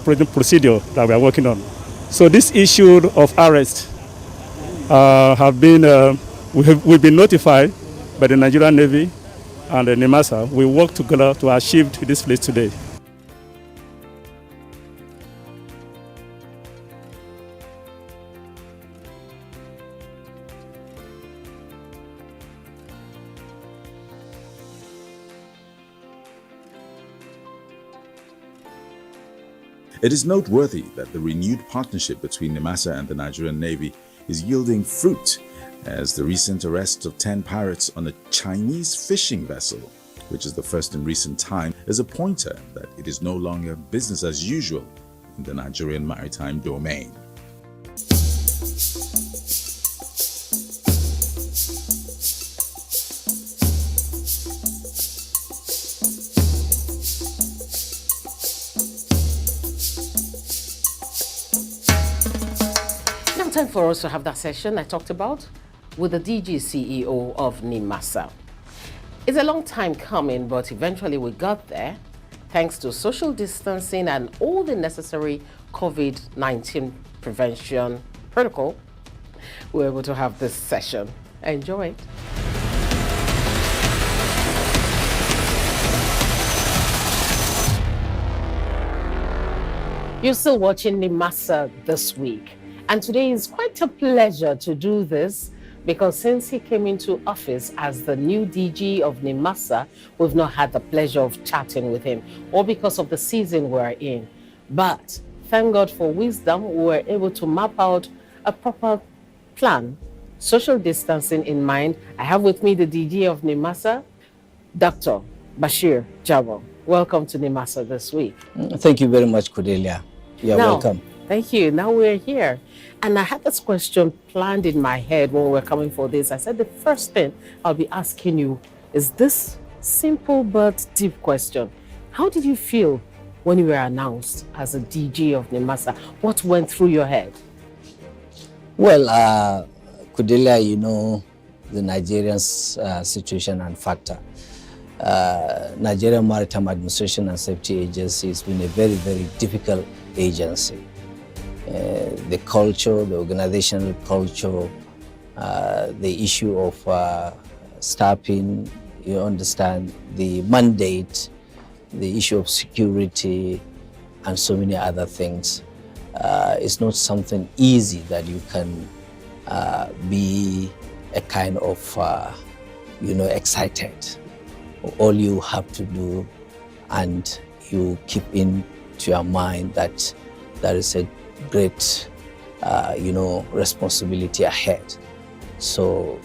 operating procedure that we are working on. So this issue of arrest we've been notified by the Nigerian Navy and the NIMASA. We work together to achieve this place today. It is noteworthy that the renewed partnership between NIMASA and the Nigerian Navy is yielding fruit, as the recent arrest of 10 pirates on a Chinese fishing vessel, which is the first in recent time, is a pointer that it is no longer business as usual in the Nigerian maritime domain. Time for us to have that session I talked about with the DG CEO of NIMASA. It's a long time coming, but eventually we got there thanks to social distancing and all the necessary COVID-19 prevention protocol. We're able to have this session. Enjoy it. You're still watching NIMASA This Week. And today is quite a pleasure to do this because since he came into office as the new DG of NIMASA, we've not had the pleasure of chatting with him, all because of the season we're in. But thank God for wisdom, we were able to map out a proper plan, social distancing in mind. I have with me the DG of NIMASA, Dr. Bashir Jabo. Welcome to NIMASA This Week. Thank you very much, Cordelia. You're welcome. Thank you. Now we're here. And I had this question planned in my head when we were coming for this. I said the first thing I'll be asking you is this simple but deep question. How did you feel when you were announced as a DG of NIMASA? What went through your head? Well, Cordelia, you know the Nigerian situation and factor. Nigerian Maritime Administration and Safety Agency has been a very, very difficult agency. The culture, the organizational culture, the issue of staffing, you understand, the mandate, the issue of security, and so many other things. It's not something easy that you can be a kind of, excited. All you have to do, and you keep into your mind that there is a great, responsibility ahead. So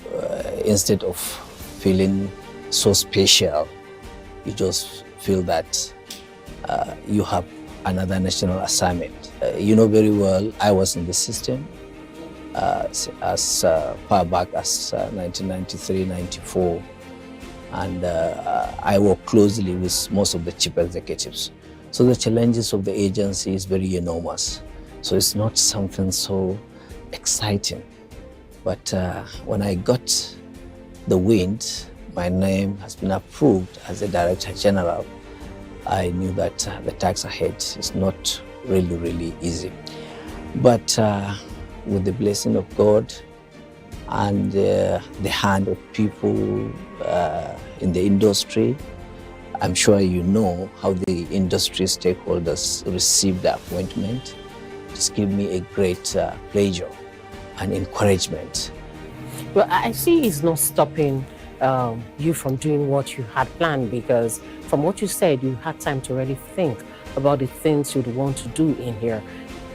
instead of feeling so special, you just feel that you have another national assignment. You know very well, I was in the system as far back as 1993, 94, and I work closely with most of the chief executives. So the challenges of the agency is very enormous. So it's not something so exciting. But when I got the wind, my name has been approved as the Director General, I knew that the task ahead is not really, really easy. But with the blessing of God and the hand of people in the industry, I'm sure you know how the industry stakeholders received the appointment. It's given me a great pleasure and encouragement. Well, I see it's not stopping you from doing what you had planned, because from what you said, you had time to really think about the things you'd want to do in here.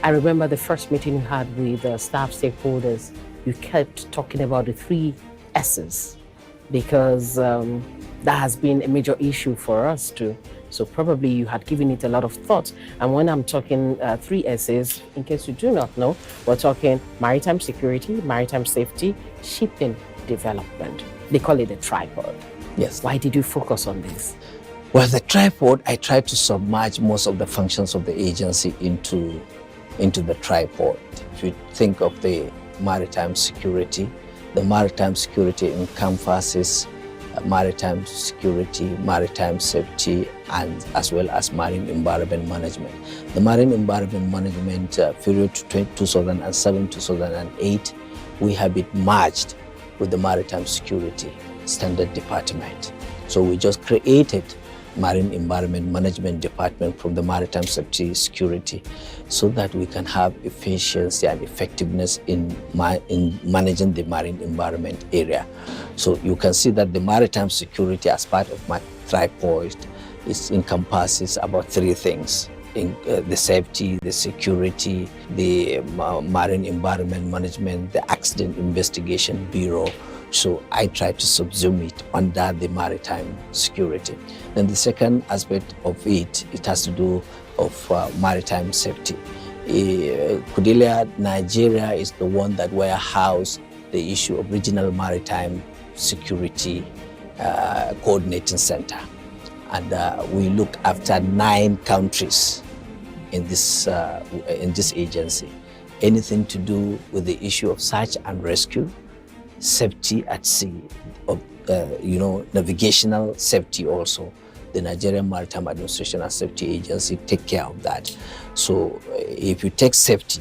I remember the first meeting you had with staff stakeholders, you kept talking about the 3 S's, because that has been a major issue for us too. So probably you had given it a lot of thought. And when I'm talking 3 S's, in case you do not know, we're talking maritime security, maritime safety, shipping development. They call it a tripod. Yes. Why did you focus on this? Well, the tripod, I tried to submerge most of the functions of the agency into the tripod. If you think of the maritime security encompasses maritime security, maritime safety, and as well as marine environment management. The marine environment management period to 2007-2008, we have it merged with the Maritime Security Standard Department. So we just created Marine Environment Management Department from the Maritime Safety Security so that we can have efficiency and effectiveness in managing the marine environment area. So you can see that the maritime security as part of my tripod encompasses about three things. The safety, the security, the marine environment management, the accident investigation bureau. So I try to subsume it under the maritime security. Then the second aspect of it has to do of maritime safety. Kudilia, Nigeria is the one that warehouse the issue of regional maritime security coordinating center. And we look after 9 countries in this agency. Anything to do with the issue of search and rescue, safety at sea, of navigational safety also. The Nigerian Maritime Administration and Safety Agency take care of that. So if you take safety,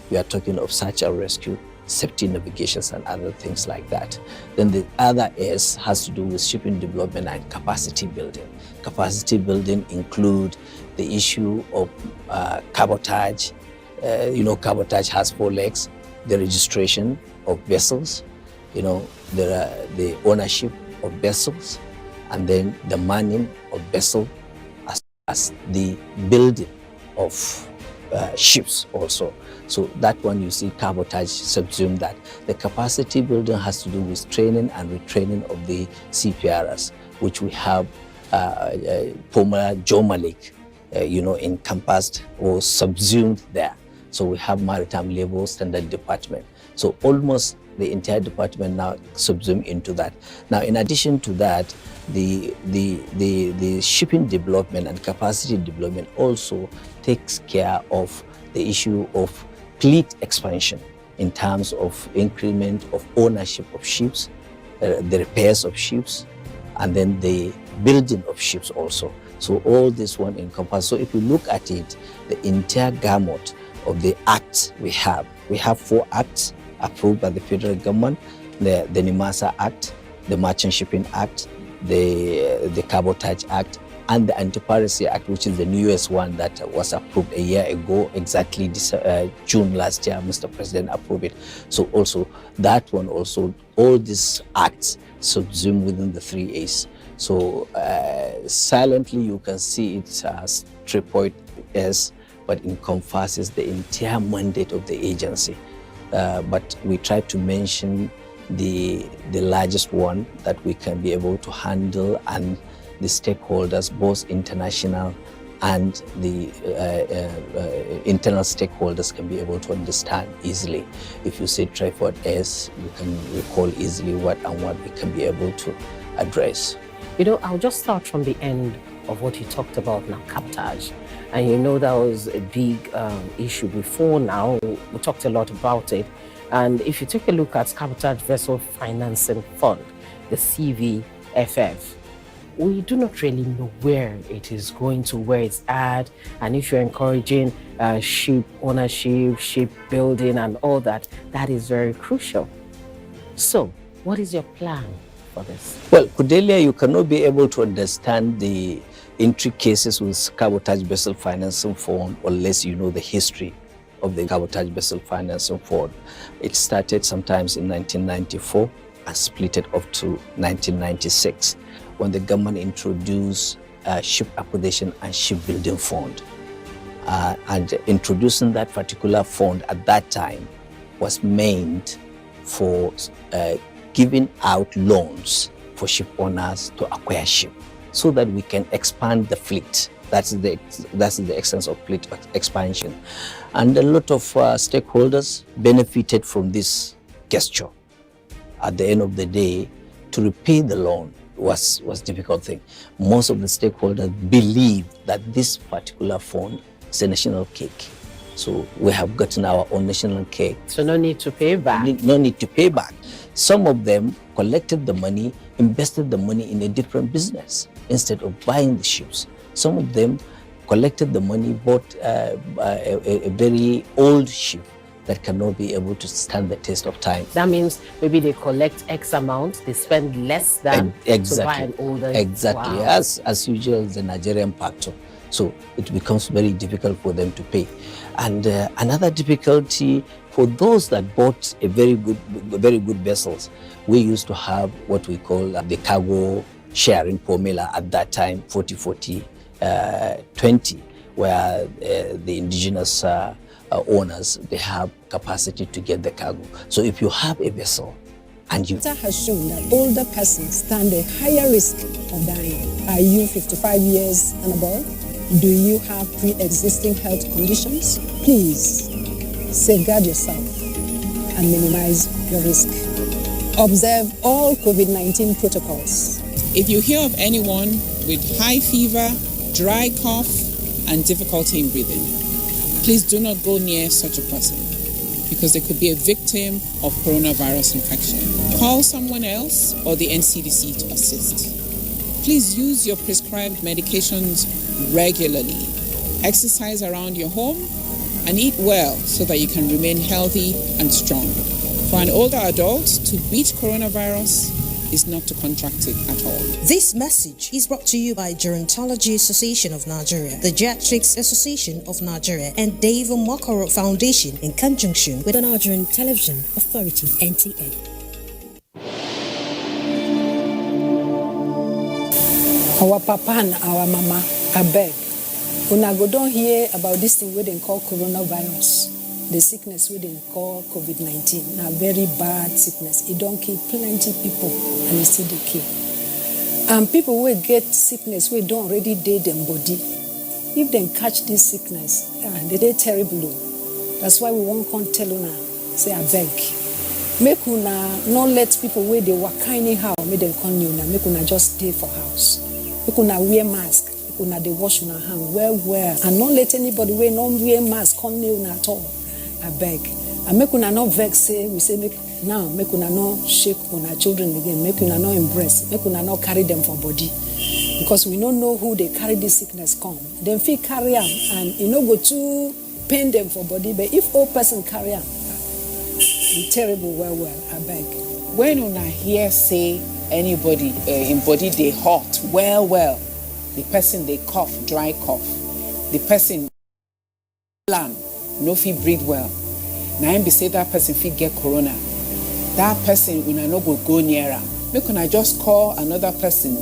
we are talking of search and rescue, safety navigations and other things like that. Then the other S has to do with shipping development and capacity building. Capacity building include the issue of cabotage. Cabotage has 4 legs: the registration of vessels, the ownership of vessels, and then the manning of vessel, as the building of ships also. So that one you see cabotage subsume that. The capacity building has to do with training and retraining of the CPRs, which we have Pomala Jomalik, encompassed or subsumed there. So we have Maritime Labour Standard Department. So almost the entire department now subsumed into that. Now, in addition to that, the shipping development and capacity development also takes care of the issue of fleet expansion in terms of increment of ownership of ships, the repairs of ships, and then the building of ships also. So all this one encompasses. So if you look at it, the entire gamut of the acts we have 4 acts approved by the federal government: the NIMASA Act, the Merchant Shipping Act, the Cabotage Act, and the Anti-Piracy Act, which is the newest one that was approved a year ago, exactly this, June last year. Mr. President approved it. So also that one also, all these acts subsume within the 3 A's. So silently you can see it as 3.S, but encompasses the entire mandate of the agency. But we try to mention the largest one that we can be able to handle, and the stakeholders, both international and the internal stakeholders, can be able to understand easily. If you say tripod S, you can recall easily what we can be able to address. I'll just start from the end of what you talked about now, cabotage. And that was a big issue before now. We talked a lot about it. And if you take a look at Cabotage Vessel Financing Fund, the CVFF, we do not really know where it is going to, where it's at. And if you're encouraging ship ownership, ship building and all that, that is very crucial. So what is your plan for this? Well, Cordelia, you cannot be able to understand the intricacies with Cabotage Vessel Financing Fund unless you know the history of the Cabotage Vessel Financing Fund. It started sometimes in 1994 and split it up to 1996 when the government introduced Ship Acquisition and Shipbuilding Fund. And introducing that particular fund at that time was meant for giving out loans for ship owners to acquire ship, so that we can expand the fleet. That's the essence of fleet expansion. And a lot of stakeholders benefited from this gesture. At the end of the day, to repay the loan was a difficult thing. Most of the stakeholders believe that this particular fund is a national cake. So we have gotten our own national cake. So no need to pay back. No need to pay back. Some of them collected the money, invested the money in a different business instead of buying the ships. Some of them collected the money, bought a very old ship that cannot be able to stand the test of time. That means maybe they collect X amount, they spend less than to buy an older. Exactly, wow. as usual, the Nigerian factor. So it becomes very difficult for them to pay. And another difficulty for those that bought a very good vessels, we used to have what we call the cargo sharing formula at that time, 40-40-20, where the indigenous owners, they have capacity to get the cargo. So if you have a vessel and you... Data has shown that older persons stand a higher risk of dying. Are you 55 years and above? Do you have pre-existing health conditions? Please safeguard yourself and minimize your risk. Observe all COVID-19 protocols. If you hear of anyone with high fever, dry cough, and difficulty in breathing, please do not go near such a person because they could be a victim of coronavirus infection. Call someone else or the NCDC to assist. Please use your prescribed medications regularly. Exercise around your home and eat well so that you can remain healthy and strong. For an older adult, to beat coronavirus is not to contract it at all. This message is brought to you by Gerontology Association of Nigeria, the Geriatrics Association of Nigeria, and Dave Mokoro Foundation in conjunction with the Nigerian Television Authority, NTA. Our papa and our mama, I beg, una go don't hear about this thing we they call coronavirus. The sickness we they call COVID-19. A very bad sickness. It don't kill plenty people and it still they kill. And people will get sickness we don't already date them body. If they catch this sickness, they terrible. That's why we won't come tell una, say I beg. Make una not let people where they work anyhow, make them come you make una just stay for house. Make una wear mask, make una they wash una hand well, and not let anybody wear non-wear mask come near una at all. I beg. And make una not vex say we say make una not shake una children again, make una not embrace, make una not carry them for body. Because we don't know who they carry this sickness come. Then feel carry them and you know go to pain them for body, but if old person carry them, it's terrible well, I beg. When una hear say anybody in body they hot well, the person they cough, dry cough, the person lamb, no fit breathe well. Now be say that person fit get corona. That person una no go near am. Make una just call another person.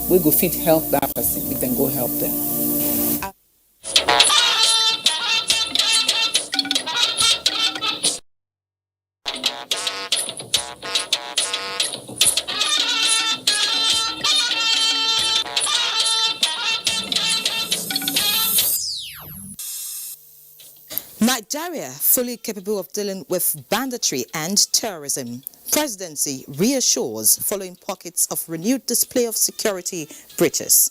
We go fit help that person. We then go help them. Nigeria fully capable of dealing with banditry and terrorism. Presidency reassures following pockets of renewed display of security breaches.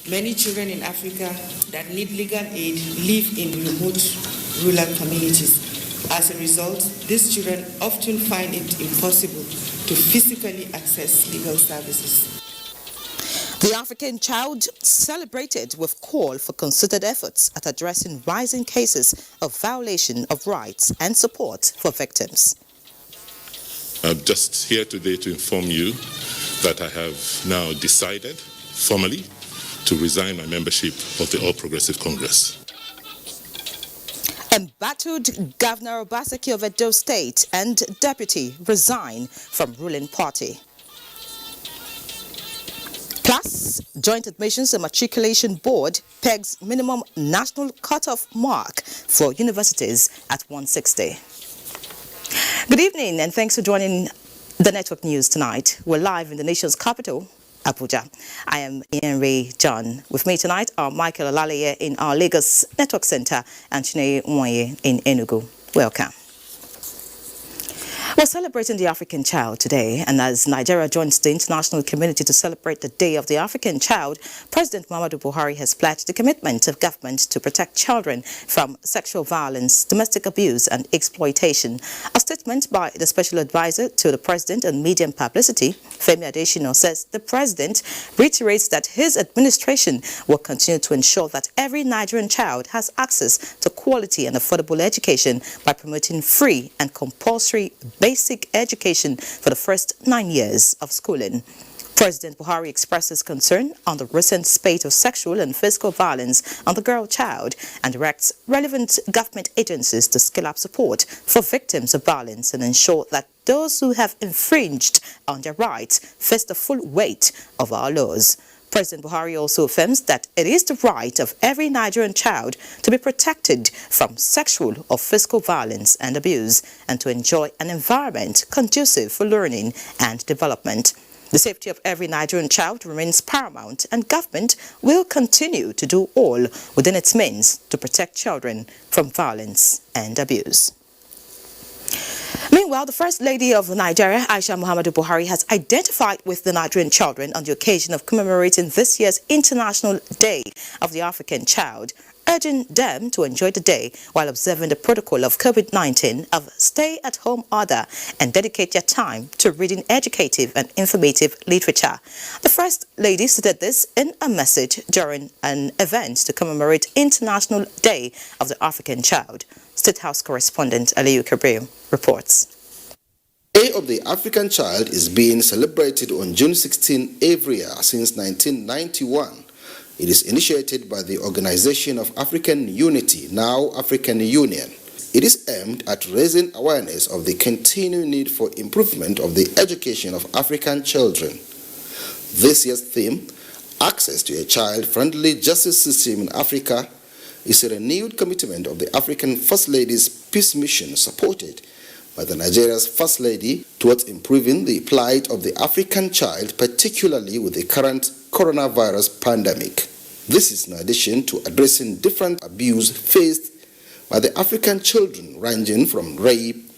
Many children in Africa that need legal aid live in remote rural communities. As a result, these children often find it impossible to physically access legal services. The African child celebrated with call for concerted efforts at addressing rising cases of violation of rights and support for victims. I'm just here today to inform you that I have now decided formally to resign my membership of the All Progressive Congress. Embattled Governor Obaseki of Edo State and Deputy resign from ruling party. Plus, Joint Admissions and Matriculation Board pegs minimum national cutoff mark for universities at 160. Good evening and thanks for joining the Network News tonight. We're live in the nation's capital, Abuja. I am Ian Ray John. With me tonight are Michael Olaleye in our Lagos Network Center and Chineye Nwoye in Enugu. Welcome. We're celebrating the African child today, and as Nigeria joins the international community to celebrate the Day of the African Child, President Muhammadu Buhari has pledged the commitment of government to protect children from sexual violence, domestic abuse and exploitation. A statement by the Special Advisor to the President on Media and Publicity, Femi Adesina, says the President reiterates that his administration will continue to ensure that every Nigerian child has access to quality and affordable education by promoting free and compulsory basic education for the first 9 years of schooling. President Buhari expresses concern on the recent spate of sexual and physical violence on the girl child and directs relevant government agencies to scale up support for victims of violence and ensure that those who have infringed on their rights face the full weight of our laws. President Buhari also affirms that it is the right of every Nigerian child to be protected from sexual or physical violence and abuse and to enjoy an environment conducive for learning and development. The safety of every Nigerian child remains paramount, and government will continue to do all within its means to protect children from violence and abuse. Meanwhile, the First Lady of Nigeria, Aisha Muhammadu Buhari, has identified with the Nigerian children on the occasion of commemorating this year's International Day of the African Child, urging them to enjoy the day while observing the protocol of COVID-19 of stay-at-home order and dedicate their time to reading educative and informative literature. The First Lady stated this in a message during an event to commemorate International Day of the African Child. State House correspondent Aliyu Kabir reports. Day of the African Child is being celebrated on June 16 every year since 1991. It is initiated by the Organization of African Unity, now African Union. It is aimed at raising awareness of the continuing need for improvement of the education of African children. This year's theme, Access to a Child-Friendly Justice System in Africa, is a renewed commitment of the African First Lady's peace mission, supported by the Nigeria's First Lady, towards improving the plight of the African child, particularly with the current coronavirus pandemic. This is in addition to addressing different abuse faced by the African children, ranging from rape,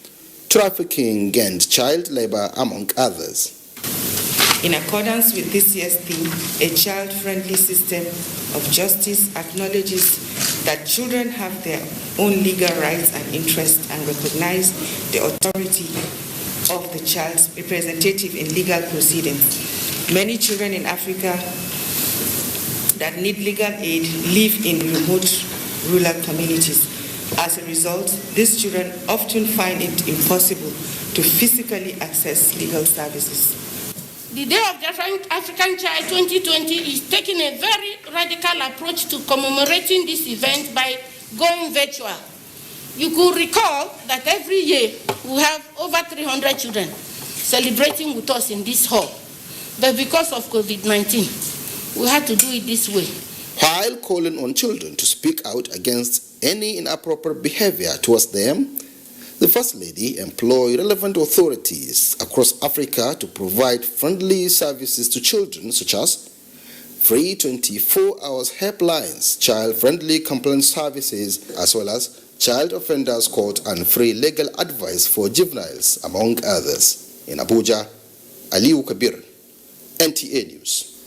trafficking and child labor, among others. In accordance with this year's theme, a child-friendly system of justice acknowledges that children have their own legal rights and interests and recognize the authority of the child's representative in legal proceedings. Many children in Africa that need legal aid live in remote rural communities. As a result, these children often find it impossible to physically access legal services. The Day of the African Child 2020 is taking a very radical approach to commemorating this event by going virtual. You could recall that every year we have over 300 children celebrating with us in this hall. But because of COVID-19, we had to do it this way. While calling on children to speak out against any inappropriate behavior towards them, the First Lady employed relevant authorities across Africa to provide friendly services to children, such as free 24-hour helplines, child-friendly complaint services, as well as child offenders court and free legal advice for juveniles, among others. In Abuja, Aliyu Kabir, NTA News.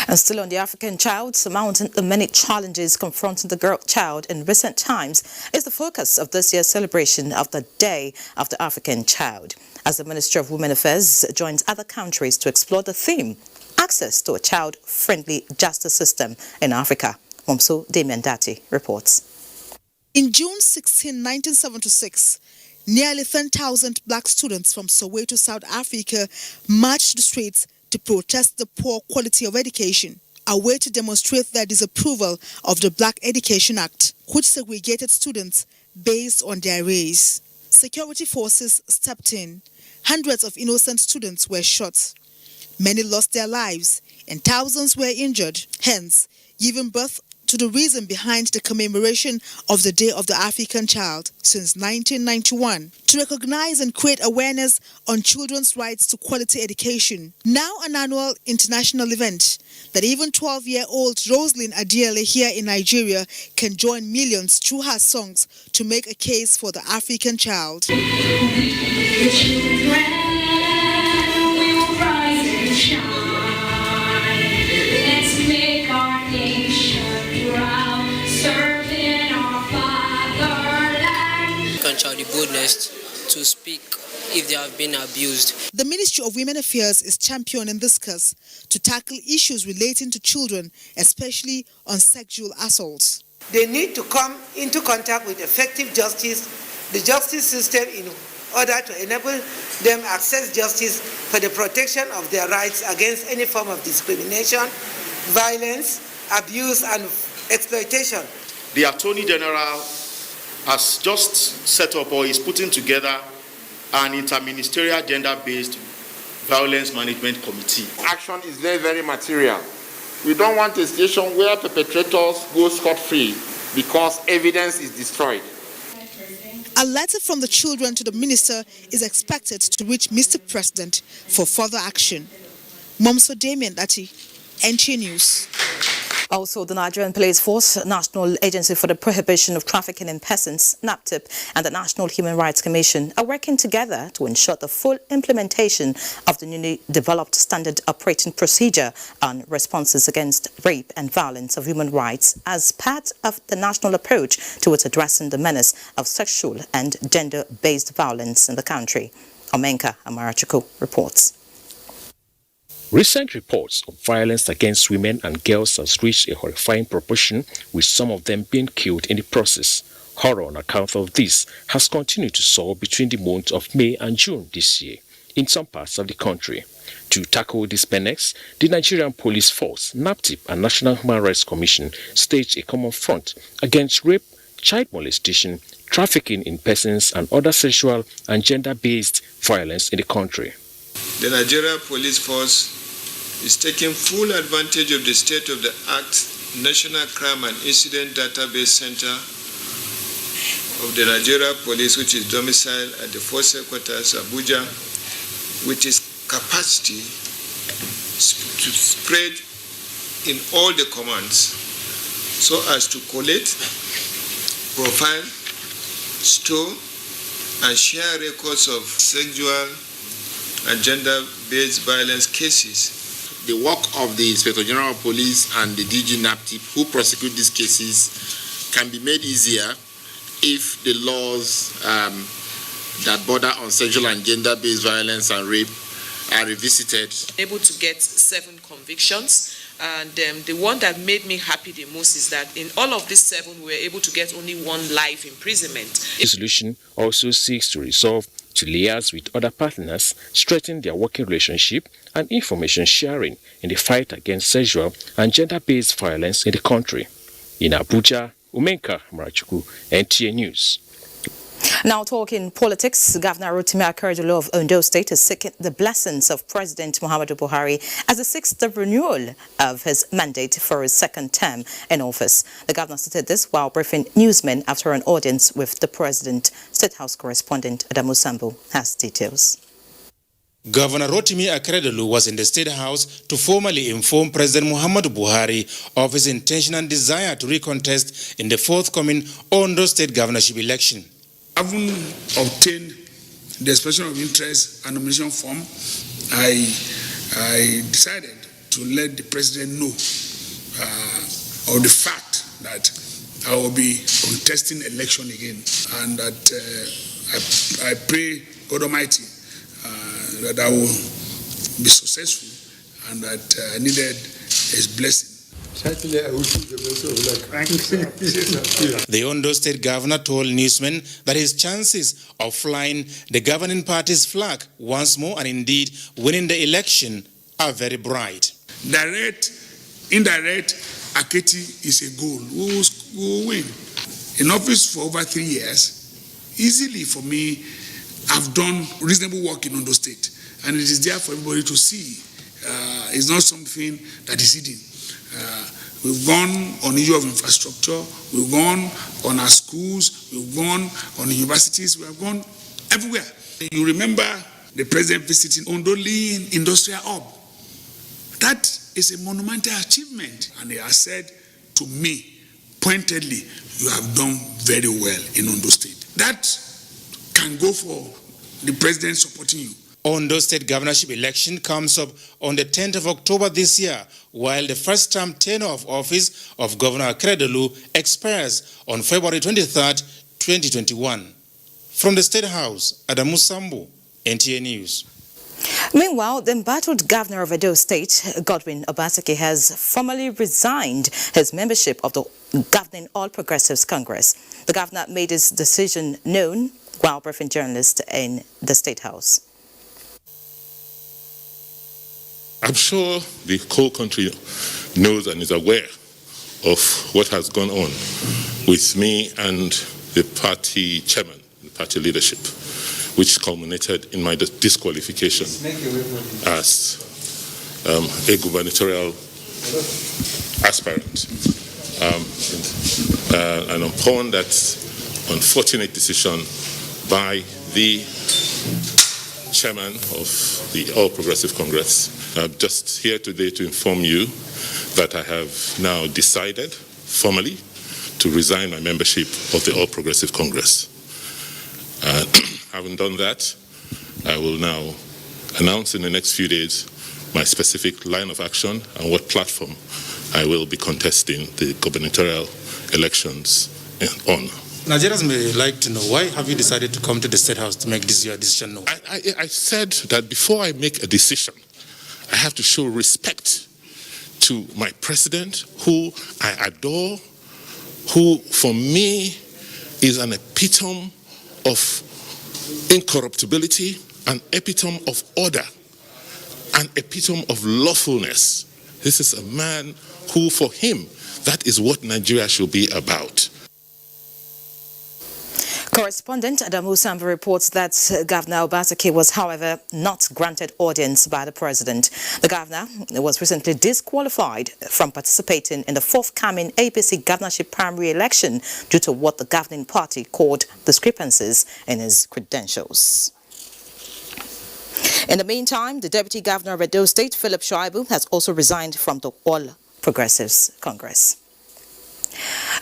And still on the African child, surmounting the many challenges confronting the girl child in recent times is the focus of this year's celebration of the Day of the African Child. As the Ministry of Women Affairs joins other countries to explore the theme, access to a child-friendly justice system in Africa. Momso Damian Dati reports. In June 16, 1976, nearly 10,000 black students from Soweto, South Africa, marched the streets to protest the poor quality of education, a way to demonstrate their disapproval of the Black Education Act, which segregated students based on their race. Security forces stepped in. Hundreds of innocent students were shot. Many lost their lives and thousands were injured, hence giving birth to to the reason behind the commemoration of the Day of the African Child since 1991, to recognize and create awareness on children's rights to quality education. Now an annual international event that even 12-year-old Rosalyn Adiele here in Nigeria can join millions through her songs to make a case for the African child. The children will rise and shine. Let's make our nation proud, serving our fatherland. Can show the boldness to speak if they have been abused. The Ministry of Women Affairs is championing this cause to tackle issues relating to children, especially on sexual assaults. They need to come into contact with effective justice, the justice system, in order to enable them access justice for the protection of their rights against any form of discrimination, violence, abuse, and exploitation. The Attorney General has just set up or is putting together an interministerial gender-based violence management committee. Action is very, very material. We don't want a situation where perpetrators go scot-free because evidence is destroyed. A letter from the children to the minister is expected to reach Mr. President for further action. Momso Damien Dati, NTA News. Also, the Nigerian Police Force, National Agency for the Prohibition of Trafficking in Persons, NAPTIP, and the National Human Rights Commission are working together to ensure the full implementation of the newly developed Standard Operating Procedure on responses against rape and violence of human rights as part of the national approach towards addressing the menace of sexual and gender-based violence in the country. Omenka Amarachuku reports. Recent reports of violence against women and girls has reached a horrifying proportion, with some of them being killed in the process. Horror on account of this has continued to soar between the months of May and June this year in some parts of the country. To tackle this menace, the Nigerian Police Force, NAPTIP, and National Human Rights Commission staged a common front against rape, child molestation, trafficking in persons, and other sexual and gender-based violence in the country. The Nigerian Police Force is taking full advantage of the state-of-the-art National Crime and Incident Database Center of the Nigeria Police, which is domiciled at the Force Headquarters, Abuja, with its capacity to spread in all the commands so as to collect, profile, store, and share records of sexual and gender-based violence cases. The work of the Inspector General of Police and the DG NAPTIP, who prosecute these cases, can be made easier if the laws that border on sexual and gender-based violence and rape are revisited. Able to get 7 convictions, and the one that made me happy the most is that in all of these 7, we were able to get only 1 life imprisonment. The solution also seeks to resolve to liaise with other partners, strengthen their working relationship and information sharing in the fight against sexual and gender-based violence in the country. In Abuja, Umenka Marachuku, NTA News. Now talking politics, Governor Rotimi Akeredolu of Ondo State is seeking the blessings of President Muhammadu Buhari as the 6th renewal of his mandate for his 2nd term in office. The governor stated this while briefing newsmen after an audience with the president. State House correspondent Adamu Sambu has details. Governor Rotimi Akeredolu was in the State House to formally inform President Muhammadu Buhari of his intention and desire to recontest in the forthcoming Ondo State governorship election. Having obtained the expression of interest and nomination form, I decided to let the president know of the fact that I will be contesting election again, and that I pray God Almighty that I will be successful, and that I needed His blessing. The Ondo State Governor told newsmen that his chances of flying the governing party's flag once more and indeed winning the election are very bright. Direct, indirect, Aketi is a goal. We will win. In office for over 3 years, easily for me, I've done reasonable work in Ondo State, and it is there for everybody to see. It's not something that is hidden. We've gone on the issue of infrastructure. We've gone on our schools. We've gone on the universities. We have gone everywhere. You remember the president visiting Ondo Lean Industrial Hub. That is a monumental achievement. And he has said to me, pointedly, you have done very well in Ondo State. That can go for the president supporting you. Ondo State governorship election comes up on the 10th of October this year, while the first-term tenure of office of Governor Akeredolu expires on February 23rd, 2021. From the State House, Adamu Sambo, NTA News. Meanwhile, the embattled governor of Edo State, Godwin Obaseki, has formally resigned his membership of the governing All Progressives Congress. The governor made his decision known while briefing journalists in the State House. I'm sure the whole country knows and is aware of what has gone on with me and the party chairman, the party leadership, which culminated in my disqualification as a gubernatorial aspirant. And upon that unfortunate decision by the chairman of the All Progressive Congress, I'm just here today to inform you that I have now decided formally to resign my membership of the All Progressive Congress. Having done that, I will now announce in the next few days my specific line of action and what platform I will be contesting the gubernatorial elections on. Nigerians may like to know, why have you decided to come to the State House to make this your decision known? I said that before I make a decision, I have to show respect to my president, who I adore, who for me is an epitome of incorruptibility, an epitome of order, an epitome of lawfulness. This is a man who, for him, that is what Nigeria should be about. Correspondent Adamu Sambo reports that Governor Obaseki was, however, not granted audience by the president. The governor was recently disqualified from participating in the forthcoming APC governorship primary election due to what the governing party called discrepancies in his credentials. In the meantime, the Deputy Governor of Edo State, Philip Shuaibu, has also resigned from the All Progressives Congress.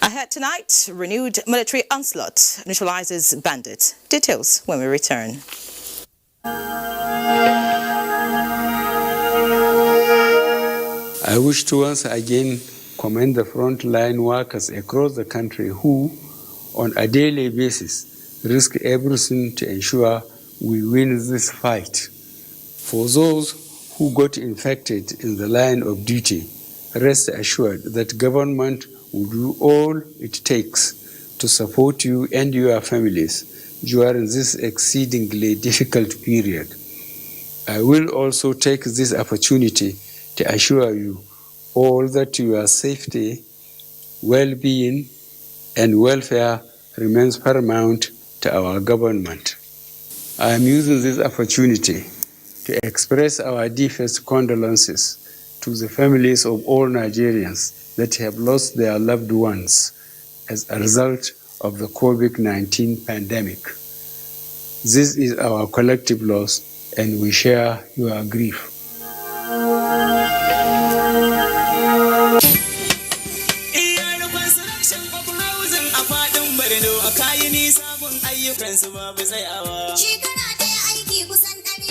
Ahead tonight, renewed military onslaught neutralizes bandits. Details when we return. I wish to once again commend the frontline workers across the country who, on a daily basis, risk everything to ensure we win this fight. For those who got infected in the line of duty, rest assured that government will do all it takes to support you and your families during this exceedingly difficult period. I will also take this opportunity to assure you all that your safety, well-being, and welfare remains paramount to our government. I am using this opportunity to express our deepest condolences to the families of all Nigerians that have lost their loved ones as a result of the COVID-19 pandemic. This is our collective loss, and we share your grief.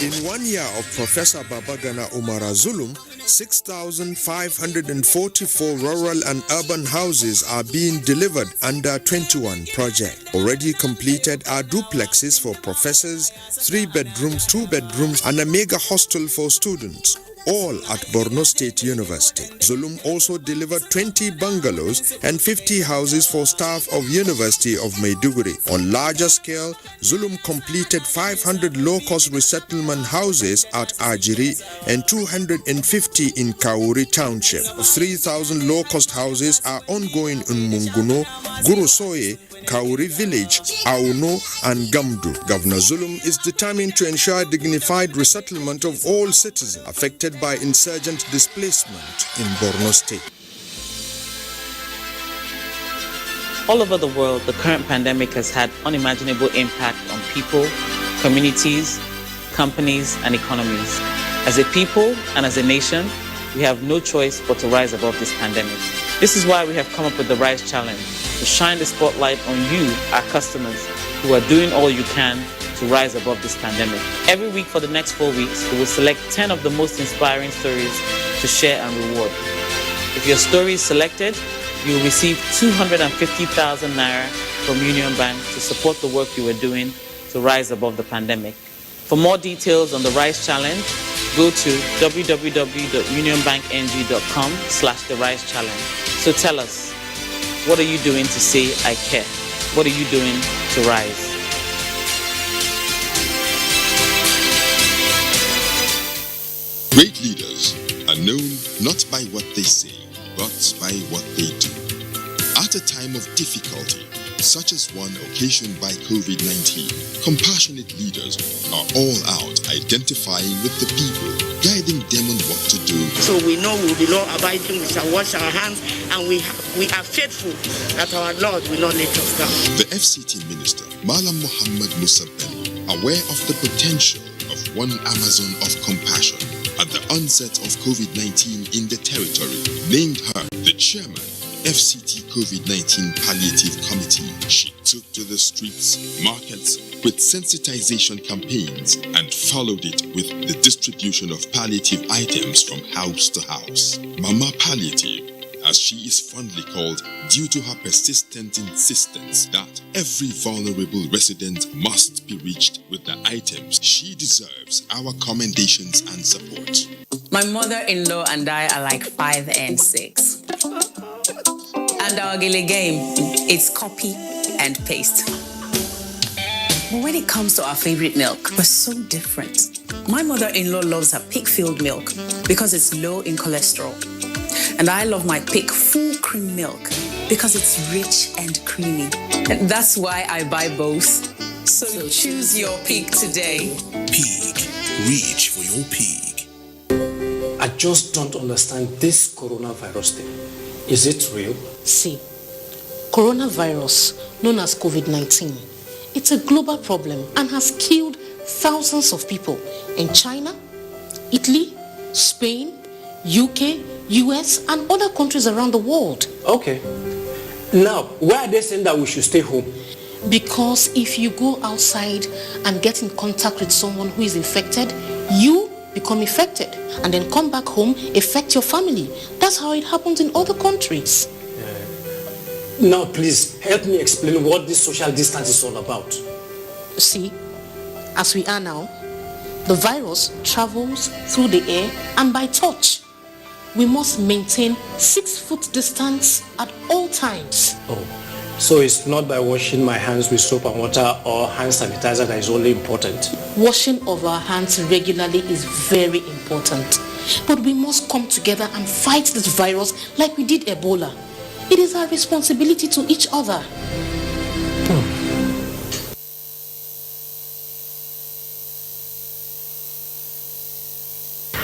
In 1 year of Professor Babagana Umara Zulum, 6,544 rural and urban houses are being delivered under 21 projects. Already completed are duplexes for professors, 3 bedrooms, 2 bedrooms, and a mega hostel for students, all at Borno State University. Zulum also delivered 20 bungalows and 50 houses for staff of University of Maiduguri. On larger scale, Zulum completed 500 low-cost resettlement houses at Ajiri and 250 in Kauri Township. 3,000 low-cost houses are ongoing in Munguno, Gurusoye, Kauri Village, Auno, and Gamdu. Governor Zulum is determined to ensure dignified resettlement of all citizens affected by insurgent displacement in Borno State. All over the world, the current pandemic has had unimaginable impact on people, communities, companies, and economies. As a people and as a nation, we have no choice but to rise above this pandemic. This is why we have come up with the Rise Challenge, to shine the spotlight on you, our customers, who are doing all you can to rise above this pandemic. Every week for the next 4 weeks, we will select 10 of the most inspiring stories to share and reward. If your story is selected, you will receive 250,000 Naira from Union Bank to support the work you are doing to rise above the pandemic. For more details on the Rise Challenge, go to www.unionbankng.com/the Rise Challenge. So tell us, what are you doing to say I care? What are you doing to rise? Great leaders are known not by what they say, but by what they do. At a time of difficulty, such as one occasioned by COVID-19, compassionate leaders are all out identifying with the people, guiding them on what to do. So we know we'll be law-abiding, we shall wash our hands, and we are faithful that our Lord will not let us down. The FCT Minister, Malam Muhammad Musa Bello, aware of the potential of one Amazon of compassion, at the onset of COVID-19 in the territory, named her the chairman, FCT COVID-19 Palliative Committee. She took to the streets, markets, with sensitization campaigns and followed it with the distribution of palliative items from house to house. Mama Palliative, as she is fondly called, due to her persistent insistence that every vulnerable resident must be reached with the items she deserves our commendations and support. My mother-in-law and I are like 5 and 6. And our gilly game is copy and paste. But when it comes to our favorite milk, we're so different. My mother-in-law loves her pig-filled milk because it's low in cholesterol. And I love my pig full cream milk because it's rich and creamy. And that's why I buy both. So choose your pig today. Pig. Reach for your pig. I just don't understand this coronavirus thing. Is it real? See, coronavirus, known as COVID-19, it's a global problem and has killed thousands of people in China, Italy, Spain, UK, US, and other countries around the world. Okay. Now, why are they saying that we should stay home? Because if you go outside and get in contact with someone who is infected, you become infected and then come back home, affect your family. That's how it happens in other countries. Now, please, help me explain what this social distance is all about. See, as we are now, the virus travels through the air and by touch. We must maintain 6-foot distance at all times. Oh, so it's not by washing my hands with soap and water or hand sanitizer that is only important? Washing of our hands regularly is very important. But we must come together and fight this virus like we did Ebola. It is our responsibility to each other.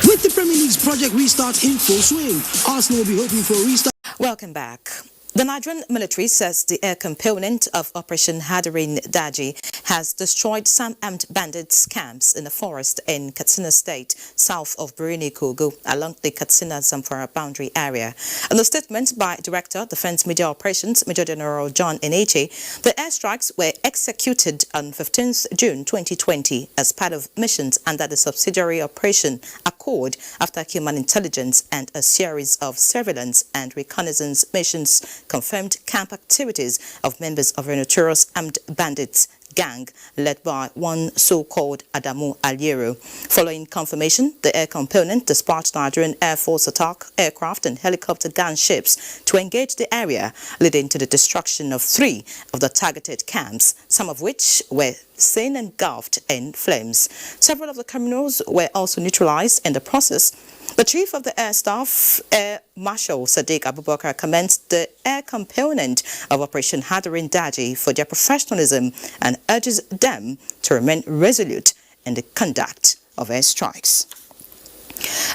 With the Premier League's Project Restart in full swing, Arsenal will be hoping for a restart. Welcome back. The Nigerian military says the air component of Operation Hadarin Daji has destroyed some armed bandits' camps in the forest in Katsina State, south of Birni Kogo, along the Katsina-Zamfara boundary area. In a statement by Director, Defense Media Operations, Major General John Eneche, the airstrikes were executed on 15th June 2020 as part of missions under the subsidiary Operation Accord after human intelligence and a series of surveillance and reconnaissance missions confirmed camp activities of members of a notorious armed bandits gang led by one so-called Adamu Aliero. Following confirmation, the air component dispatched Nigerian Air Force attack aircraft and helicopter gunships to engage the area, leading to the destruction of 3 of the targeted camps, some of which were seen engulfed in flames. Several of the criminals were also neutralized in the process. The Chief of the Air Staff, Air Marshal Sadiq Abubakar, commends the air component of Operation Hadarin Daji for their professionalism and urges them to remain resolute in the conduct of airstrikes.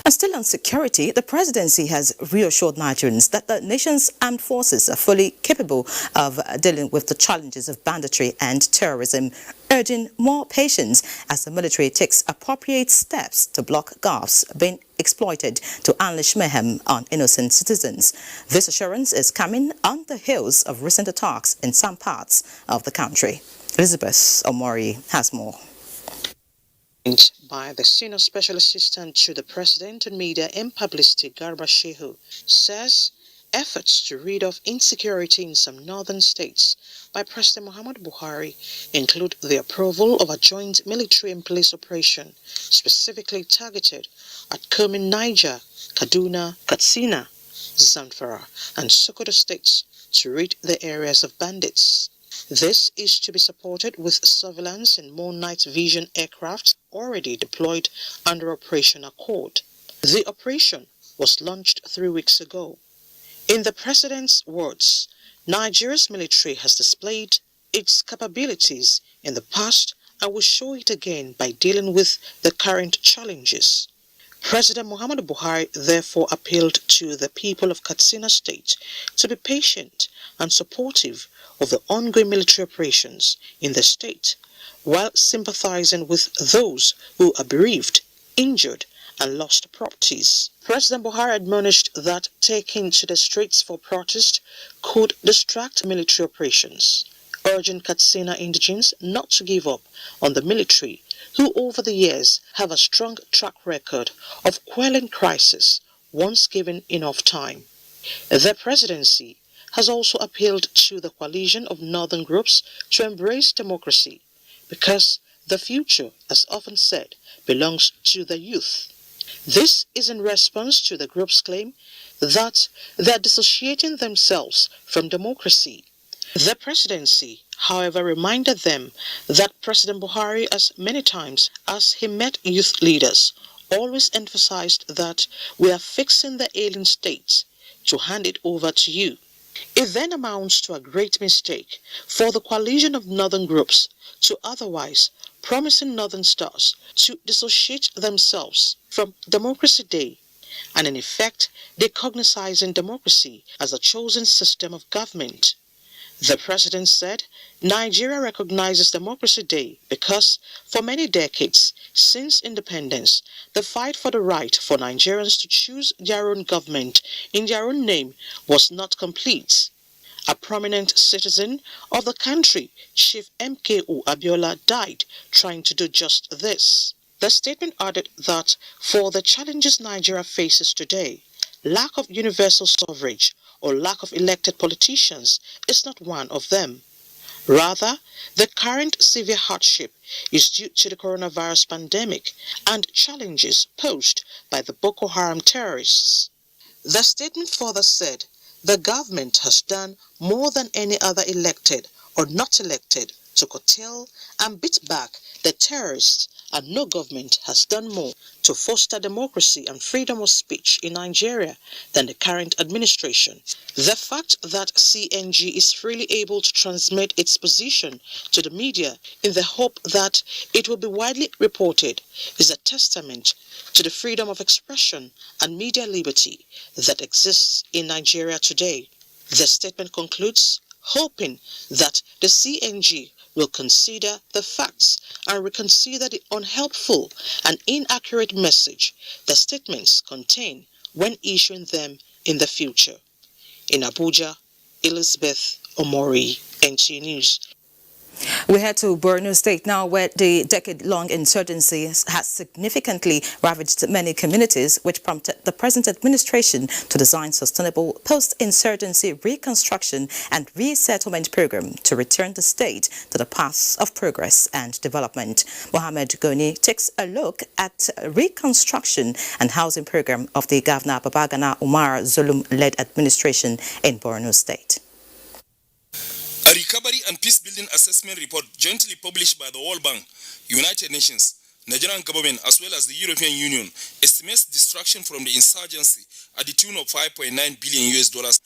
And still on security, the presidency has reassured Nigerians that the nation's armed forces are fully capable of dealing with the challenges of banditry and terrorism, urging more patience as the military takes appropriate steps to block gaffes being exploited to unleash mayhem on innocent citizens. This assurance is coming on the heels of recent attacks in some parts of the country. Elizabeth Omori has more. By the Senior Special Assistant to the President on Media and Publicity, Garba Shehu, says efforts to rid off insecurity in some northern states by President Muhammadu Buhari include the approval of a joint military and police operation specifically targeted at Kermin, Niger, Kaduna, Katsina, Zamfara, and Sokoto states to rid the areas of bandits. This is to be supported with surveillance and more night vision aircraft already deployed under Operation Accord. The operation was launched 3 weeks ago. In the President's words, Nigeria's military has displayed its capabilities in the past and will show it again by dealing with the current challenges. President Muhammadu Buhari therefore appealed to the people of Katsina State to be patient and supportive of the ongoing military operations in the state, while sympathizing with those who are bereaved, injured, and lost properties. President Buhari admonished that taking to the streets for protest could distract military operations, urging Katsina indigents not to give up on the military, who over the years have a strong track record of quelling crisis once given enough time. The presidency has also appealed to the coalition of northern groups to embrace democracy because the future, as often said, belongs to the youth. This is in response to the group's claim that they are dissociating themselves from democracy. The presidency, however, reminded them that President Buhari, as many times as he met youth leaders, always emphasized that we are fixing the ailing state to hand it over to you. It then amounts to a great mistake for the coalition of northern groups to otherwise promising northern stars to dissociate themselves from Democracy Day and in effect decognizing democracy as a chosen system of government. The president said Nigeria recognizes Democracy Day because for many decades since independence, the fight for the right for Nigerians to choose their own government in their own name was not complete. A prominent citizen of the country, Chief MKO Abiola, died trying to do just this. The statement added that for the challenges Nigeria faces today, lack of universal suffrage or lack of elected politicians is not one of them. Rather, the current severe hardship is due to the coronavirus pandemic and challenges posed by the Boko Haram terrorists. The statement further said the government has done more than any other elected or not elected to curtail and beat back the terrorists, and no government has done more to foster democracy and freedom of speech in Nigeria than the current administration. The fact that CNG is freely able to transmit its position to the media in the hope that it will be widely reported is a testament to the freedom of expression and media liberty that exists in Nigeria today. The statement concludes, hoping that the CNG will consider the facts and reconsider the unhelpful and inaccurate message the statements contain when issuing them in the future. In Abuja, Elizabeth Omori, NTA News. We head to Borno State now, where the decade-long insurgency has significantly ravaged many communities, which prompted the present administration to design sustainable post-insurgency reconstruction and resettlement program to return the state to the path of progress and development. Mohammed Goni takes a look at reconstruction and housing program of the Governor Babagana Umar Zulum-led administration in Borno State. A recovery and peace-building assessment report jointly published by the World Bank, United Nations, Nigerian government, as well as the European Union, estimates destruction from the insurgency at the tune of $5.9 billion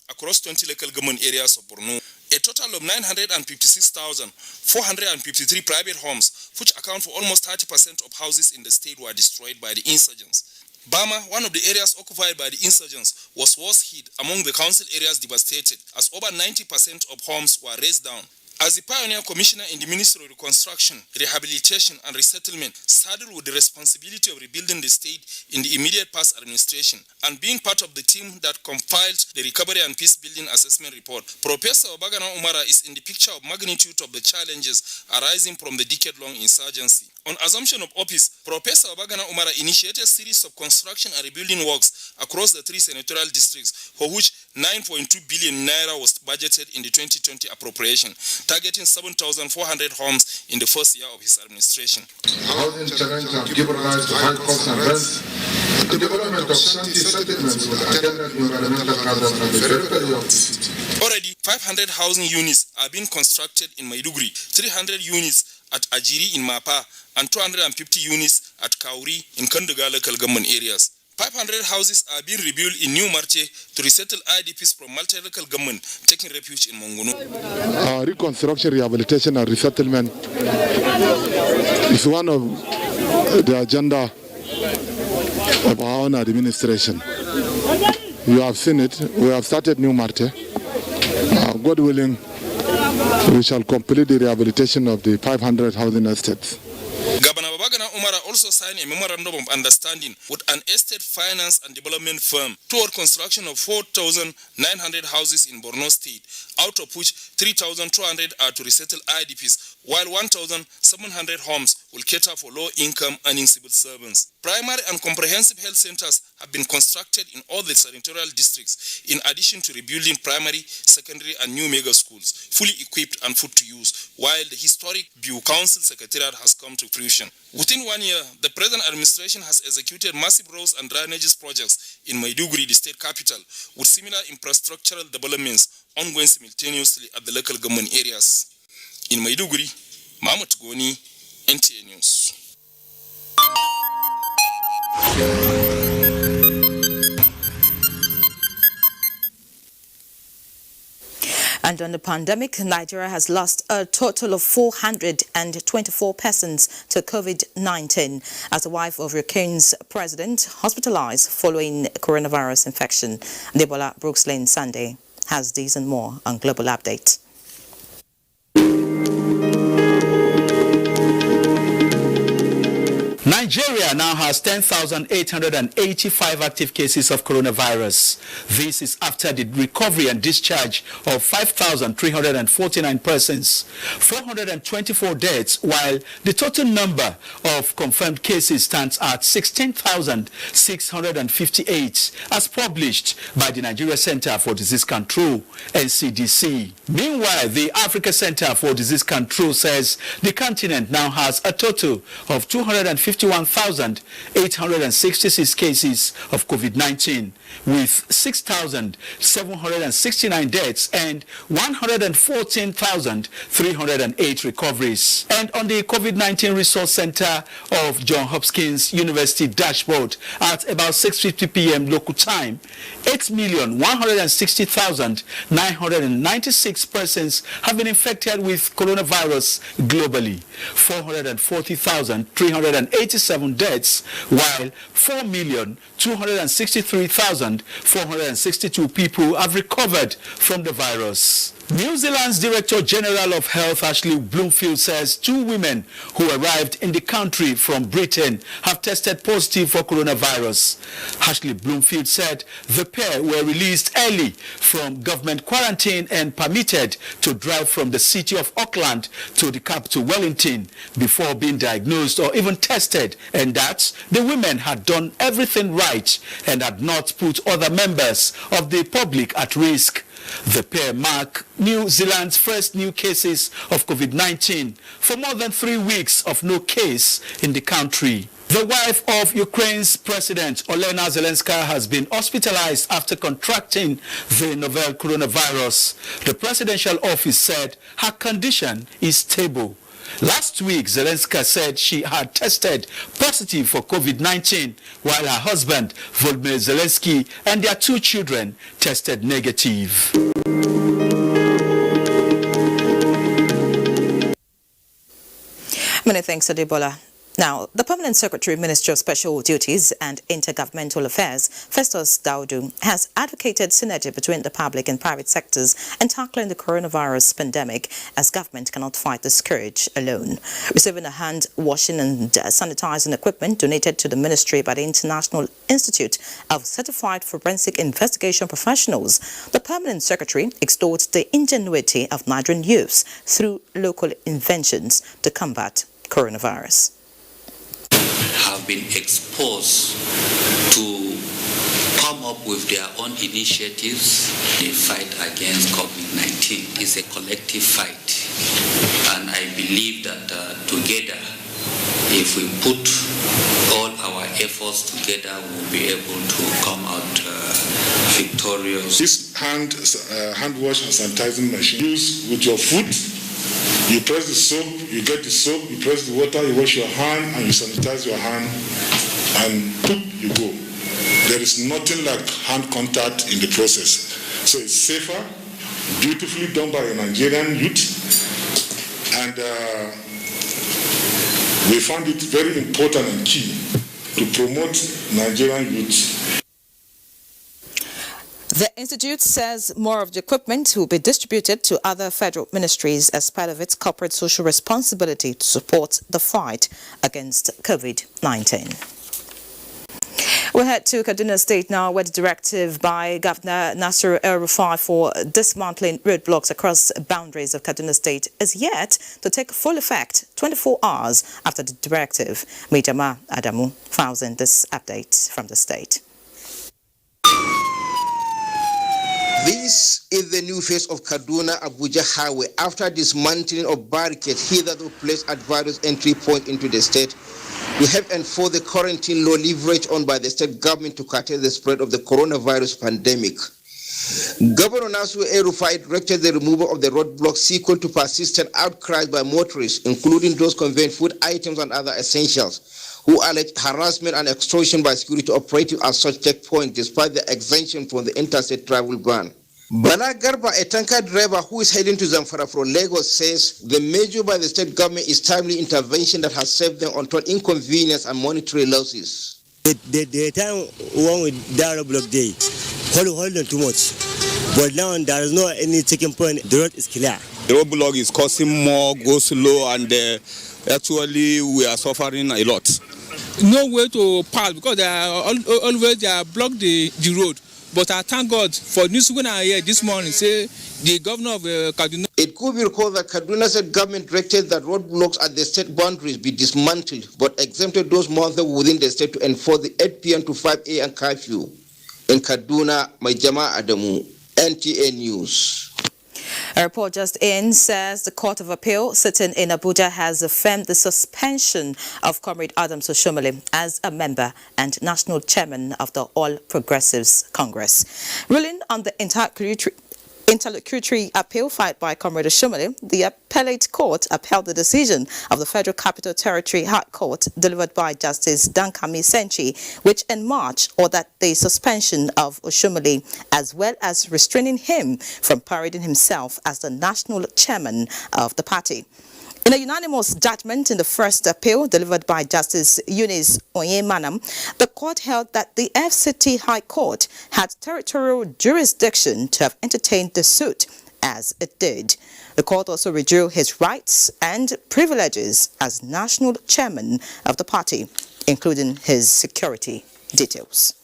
across 20 local government areas of Borno. A total of 956,453 private homes, which account for almost 30% of houses in the state, were destroyed by the insurgents. Bama, one of the areas occupied by the insurgents, was worst hit among the council areas devastated, as over 90% of homes were razed down. As the pioneer commissioner in the Ministry of Reconstruction, Rehabilitation and Resettlement, saddled with the responsibility of rebuilding the state in the immediate past administration, and being part of the team that compiled the Recovery and Peace Building Assessment Report, Professor Obagana Umara is in the picture of magnitude of the challenges arising from the decade-long insurgency. On assumption of office, Professor Obagana Umara initiated a series of construction and rebuilding works across the 3 senatorial districts, for which 9.2 billion naira was budgeted in the 2020 appropriation, targeting 7,400 homes in the first year of his administration. Housing challenges have given rise to high costs and rents. The development of shanty settlements with attendant environmental hazards and the periphery of the city. Already, 500 housing units are being constructed in Maiduguri, 300 units at Ajiri in Mapa, and 250 units at Kauri in Kandaga local government areas. 500 houses are being rebuilt in New Marche to resettle IDPs from multi-local government taking refuge in Monguno. Reconstruction, rehabilitation and resettlement is one of the agenda of our own administration. You have seen it. We have started New Marche. God willing, we shall complete the rehabilitation of the 500 housing estates. Governor Babagana Umara also signed a memorandum of understanding with an estate finance and development firm toward construction of 4,900 houses in Borno State, out of which 3,200 are to resettle IDPs, while 1,700 homes will cater for low-income earning civil servants. Primary and comprehensive health centers have been constructed in all the senatorial districts, in addition to rebuilding primary, secondary, and new mega schools, fully equipped and put to use, while the historic Biu Council Secretariat has come to fruition. Within 1 year, the present administration has executed massive roads and drainages projects in Maiduguri, the state capital, with similar infrastructural developments ongoing simultaneously at the local government areas. In Maiduguri, Mahmoud Goni, NTA News. And on the pandemic, Nigeria has lost a total of 424 persons to COVID-19 as the wife of Ukraine's president hospitalized following coronavirus infection. Debola Brooks-Lane Sunday has these and more on Global Update. Nigeria now has 10,885 active cases of coronavirus. This is after the recovery and discharge of 5,349 persons, 424 deaths, while the total number of confirmed cases stands at 16,658, as published by the Nigeria Center for Disease Control, NCDC. Meanwhile, the Africa Center for Disease Control says the continent now has a total of 251,866 cases of COVID-19, with 6,769 deaths and 114,308 recoveries. And on the COVID-19 Resource Center of Johns Hopkins University dashboard at about 6:50 p.m. local time, 8,160,996 persons have been infected with coronavirus globally, 440,387 deaths, while 4,263,462 people have recovered from the virus. New Zealand's Director General of Health, Ashley Bloomfield, says 2 women who arrived in the country from Britain have tested positive for coronavirus. Ashley Bloomfield said the pair were released early from government quarantine and permitted to drive from the city of Auckland to the capital Wellington before being diagnosed or even tested, and that the women had done everything right and had not put other members of the public at risk. The pair mark New Zealand's first new cases of COVID-19 for more than 3 weeks of no case in the country. The wife of Ukraine's President Olena Zelenska has been hospitalized after contracting the novel coronavirus. The presidential office said her condition is stable. Last week, Zelenska said she had tested positive for COVID-19, while her husband, Volodymyr Zelensky, and their 2 children tested negative. Many thanks, Adebola. Now, the Permanent Secretary, Ministry of Special Duties and Intergovernmental Affairs, Festus Daudu, has advocated synergy between the public and private sectors in tackling the coronavirus pandemic, as government cannot fight the scourge alone. Receiving a hand washing and sanitizing equipment donated to the ministry by the International Institute of Certified Forensic Investigation Professionals, the Permanent Secretary extolled the ingenuity of Nigerian youths through local inventions to combat coronavirus. Have been exposed to come up with their own initiatives in the fight against COVID-19. It's a collective fight, and I believe that together, if we put all our efforts together, we'll be able to come out victorious. This hand wash and sanitizing machine used with your foot. You press the soap, you get the soap, you press the water, you wash your hand, and you sanitize your hand, and poop, you go. There is nothing like hand contact in the process. So it's safer, beautifully done by a Nigerian youth, and we found it very important and key to promote Nigerian youth. The Institute says more of the equipment will be distributed to other federal ministries as part of its corporate social responsibility to support the fight against COVID-19. We'll head to Kaduna State now, where the directive by Governor Nasir El-Rufai for dismantling roadblocks across boundaries of Kaduna State is yet to take full effect 24 hours after the directive. Mijama Adamu files in this update from the state. This is the new face of Kaduna-Abuja highway after dismantling of barricades hitherto placed at various entry points into the state. We have enforced the quarantine law leveraged on by the state government to curtail the spread of the coronavirus pandemic. Governor Nasir El-Rufai directed the removal of the roadblocks sequel to persistent outcries by motorists, including those conveying food items and other essentials, who allege harassment and extortion by security operatives at such checkpoints despite the exemption from the interstate travel ban. Bala Garba, a tanker driver who is heading to Zamfara from Lagos, says the measure by the state government is timely intervention that has saved them untold inconvenience and monetary losses. The time one with the roadblock day, hold on too much. But now there is no any checking point. The road is clear. The roadblock is causing more go slow, and actually we are suffering a lot. No way to pass because they are always block the road. But I thank God for news when I hear this morning say the governor of Kaduna. It could be recalled that Kaduna state government directed that roadblocks at the state boundaries be dismantled, but exempted those mounted within the state to enforce the 8 p.m. to 5 a.m. curfew. In Kaduna, Mijama Adamu, NTA News. A report just in says the Court of Appeal sitting in Abuja has affirmed the suspension of Comrade Adams Oshomole as a member and national chairman of the All Progressives Congress. Ruling on the interlocutory appeal filed by Comrade Oshomole, the appellate court upheld the decision of the Federal Capital Territory High Court delivered by Justice Dankami Senchi, which in March ordered the suspension of Oshomole as well as restraining him from parading himself as the national chairman of the party. In a unanimous judgment in the first appeal delivered by Justice Eunice Onyemanam, the court held that the FCT High Court had territorial jurisdiction to have entertained the suit as it did. The court also withdrew his rights and privileges as national chairman of the party, including his security details.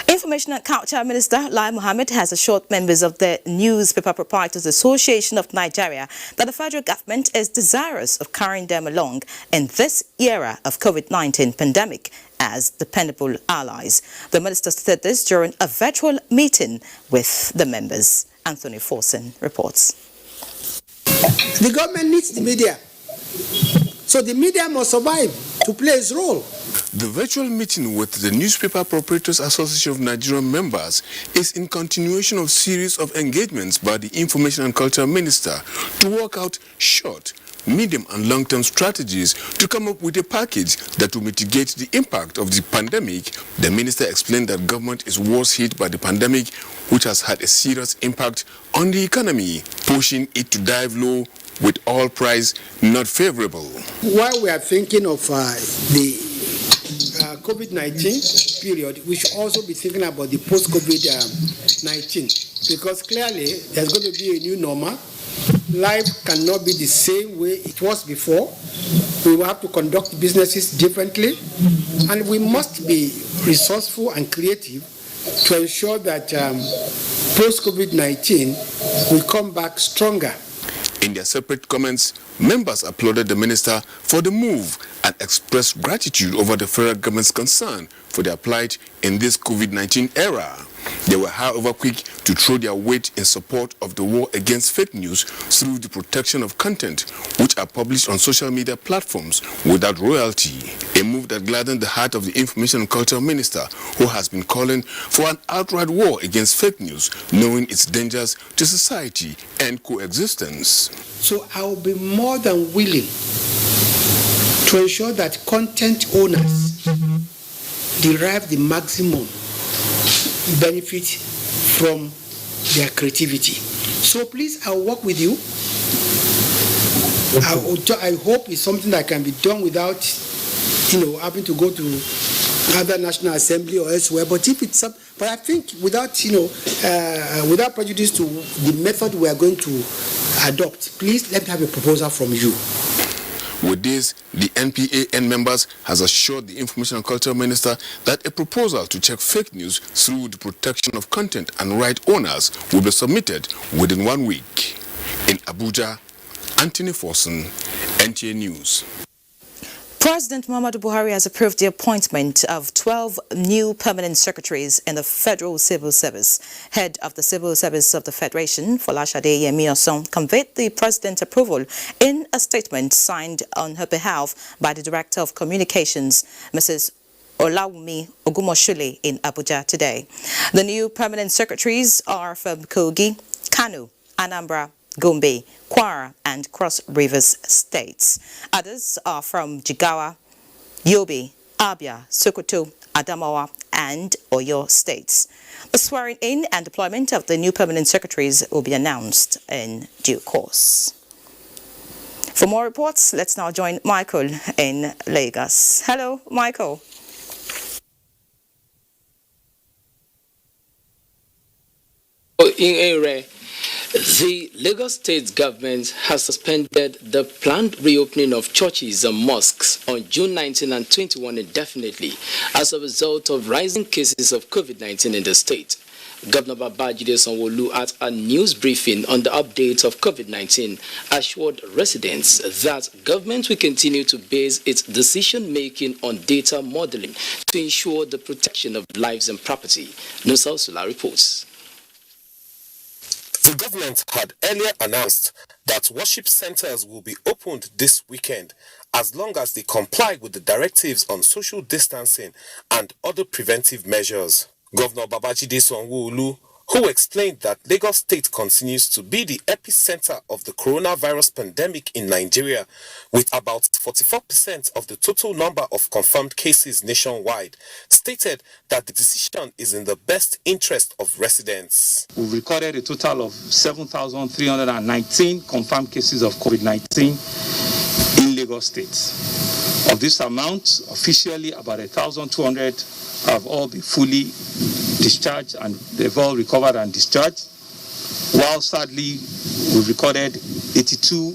Information and Culture Minister Lai Mohammed has assured members of the Newspaper Proprietors Association of Nigeria that the federal government is desirous of carrying them along in this era of COVID-19 pandemic as dependable allies. The minister said this during a virtual meeting with the members. Anthony Forsen reports. The government needs the media, so the media must survive to play its role. The virtual meeting with the Newspaper Proprietors Association of Nigerian members is in continuation of series of engagements by the Information and Culture Minister to work out short, medium and long-term strategies to come up with a package that will mitigate the impact of the pandemic. The minister explained that government is worst hit by the pandemic, which has had a serious impact on the economy, pushing it to dive low with oil price not favorable. While we are thinking of the COVID-19 period, we should also be thinking about the post-COVID-19, because clearly there's going to be a new normal. Life cannot be the same way it was before. We will have to conduct businesses differently, and we must be resourceful and creative to ensure that post-COVID-19 will come back stronger. In their separate comments, members applauded the minister for the move and expressed gratitude over the federal government's concern for their plight in this COVID-19 era. They were, however, quick to throw their weight in support of the war against fake news through the protection of content which are published on social media platforms without royalty, a move that gladdened the heart of the Information and Culture Minister, who has been calling for an outright war against fake news, knowing its dangers to society and coexistence. So I will be more than willing to ensure that content owners derive the maximum benefit from their creativity. So please, I'll work with you. I hope it's something that can be done without, having to go to other National Assembly or elsewhere. But if it's but I think without prejudice to the method we are going to adopt, please let me have a proposal from you. With this, the NPA and members has assured the Information and Culture Minister that a proposal to check fake news through the protection of content and right owners will be submitted within 1 week. In Abuja, Anthony Forson, NTA News. President Muhammadu Buhari has approved the appointment of 12 new permanent secretaries in the Federal Civil Service. Head of the Civil Service of the Federation, Folashade Yemi-Osun, conveyed the president's approval in a statement signed on her behalf by the Director of Communications, Mrs. Olawumi Ogumoshule, in Abuja today. The new permanent secretaries are from Kogi, Kano, Anambra, Gombe, Kwara and Cross Rivers states. Others are from Jigawa, Yobe, Abia, Sokoto, Adamawa and Oyo states. The swearing in and deployment of the new permanent secretaries will be announced in due course. For more reports, let's now join Michael in Lagos. Hello, Michael. The Lagos State government has suspended the planned reopening of churches and mosques on June 19 and 21 indefinitely as a result of rising cases of COVID-19 in the state. Governor Babajide Sanwo-Olu, at a news briefing on the update of COVID-19, assured residents that government will continue to base its decision-making on data modeling to ensure the protection of lives and property. Nusa Usula reports. The government had earlier announced that worship centers will be opened this weekend as long as they comply with the directives on social distancing and other preventive measures. Governor Babajide Sanwo-Olu, who explained that Lagos State continues to be the epicenter of the coronavirus pandemic in Nigeria, with about 44% of the total number of confirmed cases nationwide, stated that the decision is in the best interest of residents. We've recorded a total of 7,319 confirmed cases of COVID-19 in Lagos State. Of this amount, officially about 1,200 have all been fully discharged and they've all recovered and discharged, while sadly we've recorded 82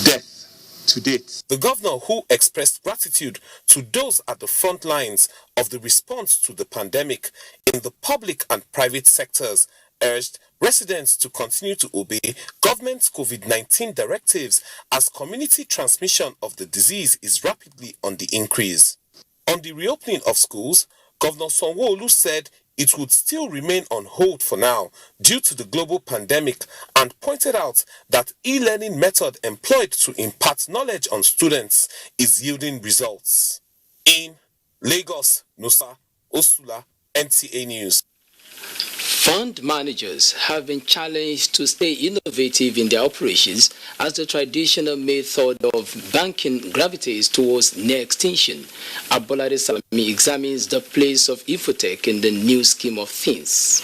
deaths to date. The governor, who expressed gratitude to those at the front lines of the response to the pandemic in the public and private sectors, urged residents to continue to obey government's COVID-19 directives as community transmission of the disease is rapidly on the increase. On the reopening of schools, Governor Sanwo-Olu said it would still remain on hold for now due to the global pandemic and pointed out that e-learning method employed to impart knowledge on students is yielding results. In Lagos, Nusa Usula, NTA News. Fund managers have been challenged to stay innovative in their operations as the traditional method of banking gravitates towards near extinction. Abolade Salami examines the place of Infotech in the new scheme of things.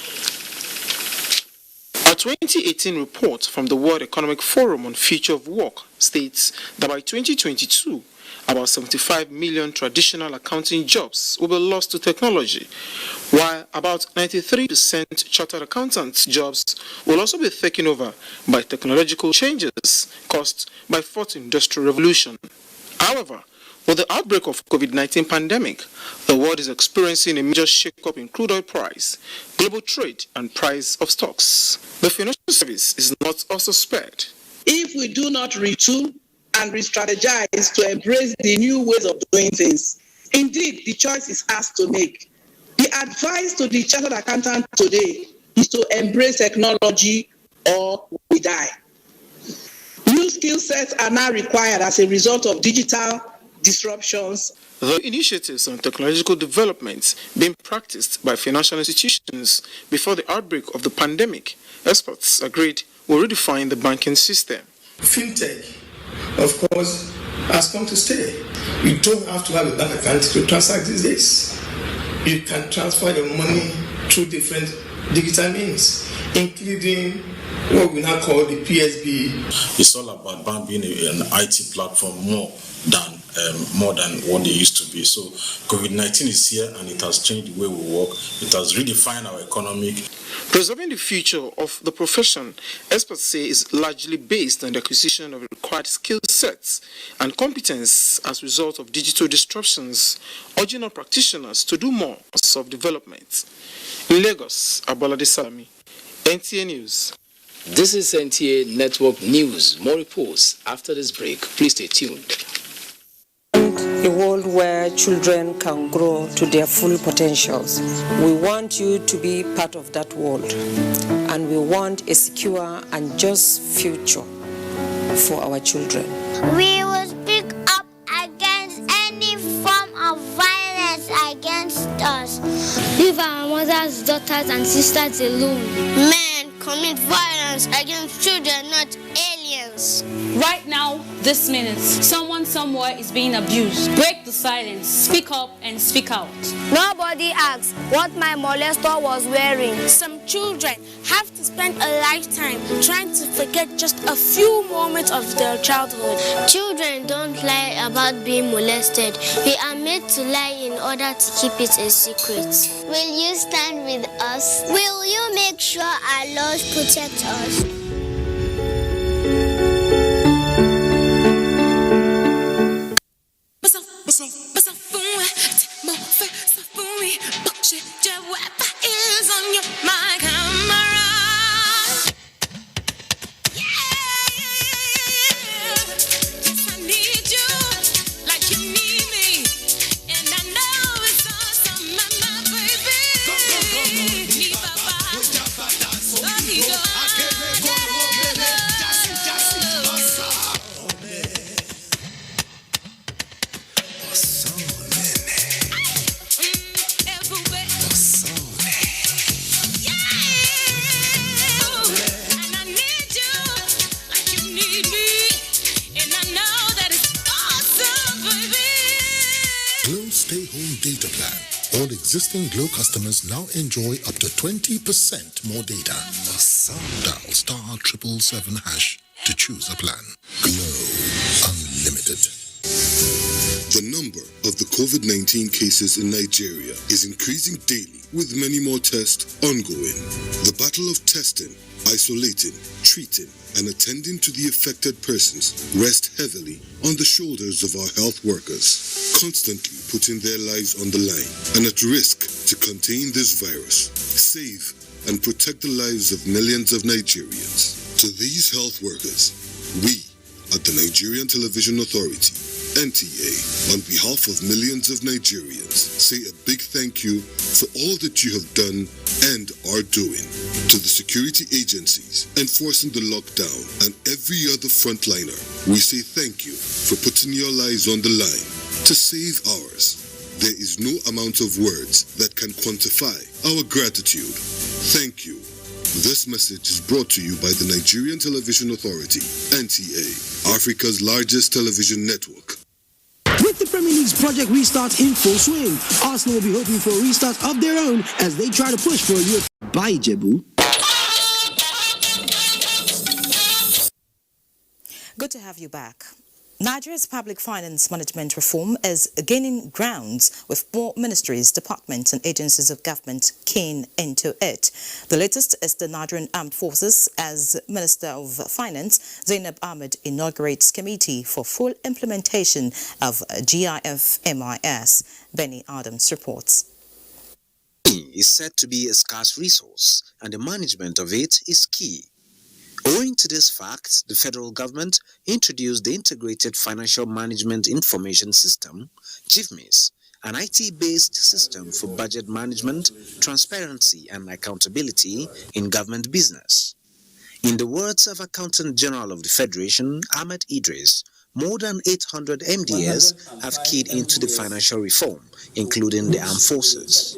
A 2018 report from the World Economic Forum on Future of Work states that by 2022, about 75 million traditional accounting jobs will be lost to technology, while about 93% chartered accountants jobs will also be taken over by technological changes caused by fourth industrial revolution. However, with the outbreak of COVID-19 pandemic, the world is experiencing a major shake-up in crude oil price, global trade, and price of stocks. The financial service is not also spared. If we do not retool and re-strategize to embrace the new ways of doing things, indeed, the choice is ours to make. The advice to the chartered accountant today is to embrace technology or we die. New skill sets are now required as a result of digital disruptions. The initiatives on technological developments being practiced by financial institutions before the outbreak of the pandemic, experts agreed will redefine the banking system. Fintech, of course, has come to stay. You don't have to have a bank account to transact these days. You can transfer your money through different digital means, including what we now call the PSB. It's all about bank being an IT platform more than what they used to be. So COVID-19 is here and it has changed the way we work. It has redefined our economic. Preserving the future of the profession, experts say, is largely based on the acquisition of required skill sets and competence as a result of digital disruptions, urging on practitioners to do more self-development. In Lagos, Abolade Salami, NTA News. This is NTA Network News. More reports after this break. Please stay tuned. A world where children can grow to their full potentials. We want you to be part of that world, and we want a secure and just future for our children. We will speak up against any form of violence against us. Leave our mothers, daughters, and sisters alone. Men commit violence against children, not aliens. Right now, this minute, someone somewhere is being abused. Break the silence, speak up and speak out. Nobody asks what my molester was wearing. Some children have to spend a lifetime trying to forget just a few moments of their childhood. Children don't lie about being molested. We are made to lie in order to keep it a secret. Will you stand with us? Will you make sure our laws protect us? Existing Glow customers now enjoy up to 20% more data. Dial *777# to choose a plan. Glow Unlimited. The number of the COVID-19 cases in Nigeria is increasing daily, with many more tests ongoing. The battle of testing, isolating, treating, and attending to the affected persons rests heavily on the shoulders of our health workers, constantly putting their lives on the line and at risk to contain this virus, save and protect the lives of millions of Nigerians. To these health workers, we at the Nigerian Television Authority, NTA, on behalf of millions of Nigerians, say a big thank you for all that you have done and are doing. To the security agencies enforcing the lockdown and every other frontliner, we say thank you for putting your lives on the line to save ours. There is no amount of words that can quantify our gratitude. Thank you. This message is brought to you by the Nigerian Television Authority, NTA, Africa's largest television network. With the Premier League's Project Restart in full swing, Arsenal will be hoping for a restart of their own as they try to push for a Europe. Bye, Jebu. Good to have you back. Nigeria's public finance management reform is gaining grounds with more ministries, departments and agencies of government keen into it. The latest is the Nigerian Armed Forces, as Minister of Finance Zainab Ahmed inaugurates committee for full implementation of GIF-MIS. Benny Adams reports. Is said to be a scarce resource, and the management of it is key. Owing to this fact, the federal government introduced the Integrated Financial Management Information System, GIFMIS, an IT-based system for budget management, transparency and accountability in government business. In the words of Accountant General of the Federation, Ahmed Idris, more than 800 MDS have keyed into the financial reform, including the armed forces.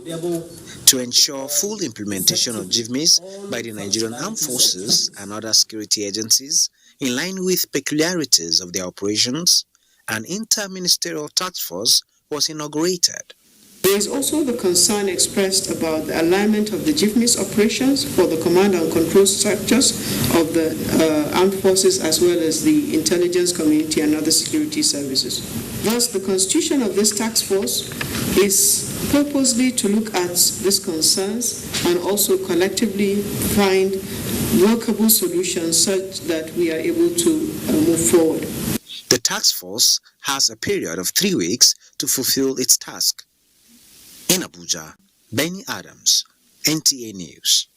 To ensure full implementation of GIFMIS by the Nigerian Armed Forces and other security agencies, in line with peculiarities of their operations, an inter-ministerial task force was inaugurated. There is also the concern expressed about the alignment of the GIFMIS operations for the command and control structures of the armed forces as well as the intelligence community and other security services. Thus, the constitution of this task force is purposely to look at these concerns and also collectively find workable solutions such that we are able to move forward. The task force has a period of 3 weeks to fulfill its task. In Abuja, Benny Adams, NTA News.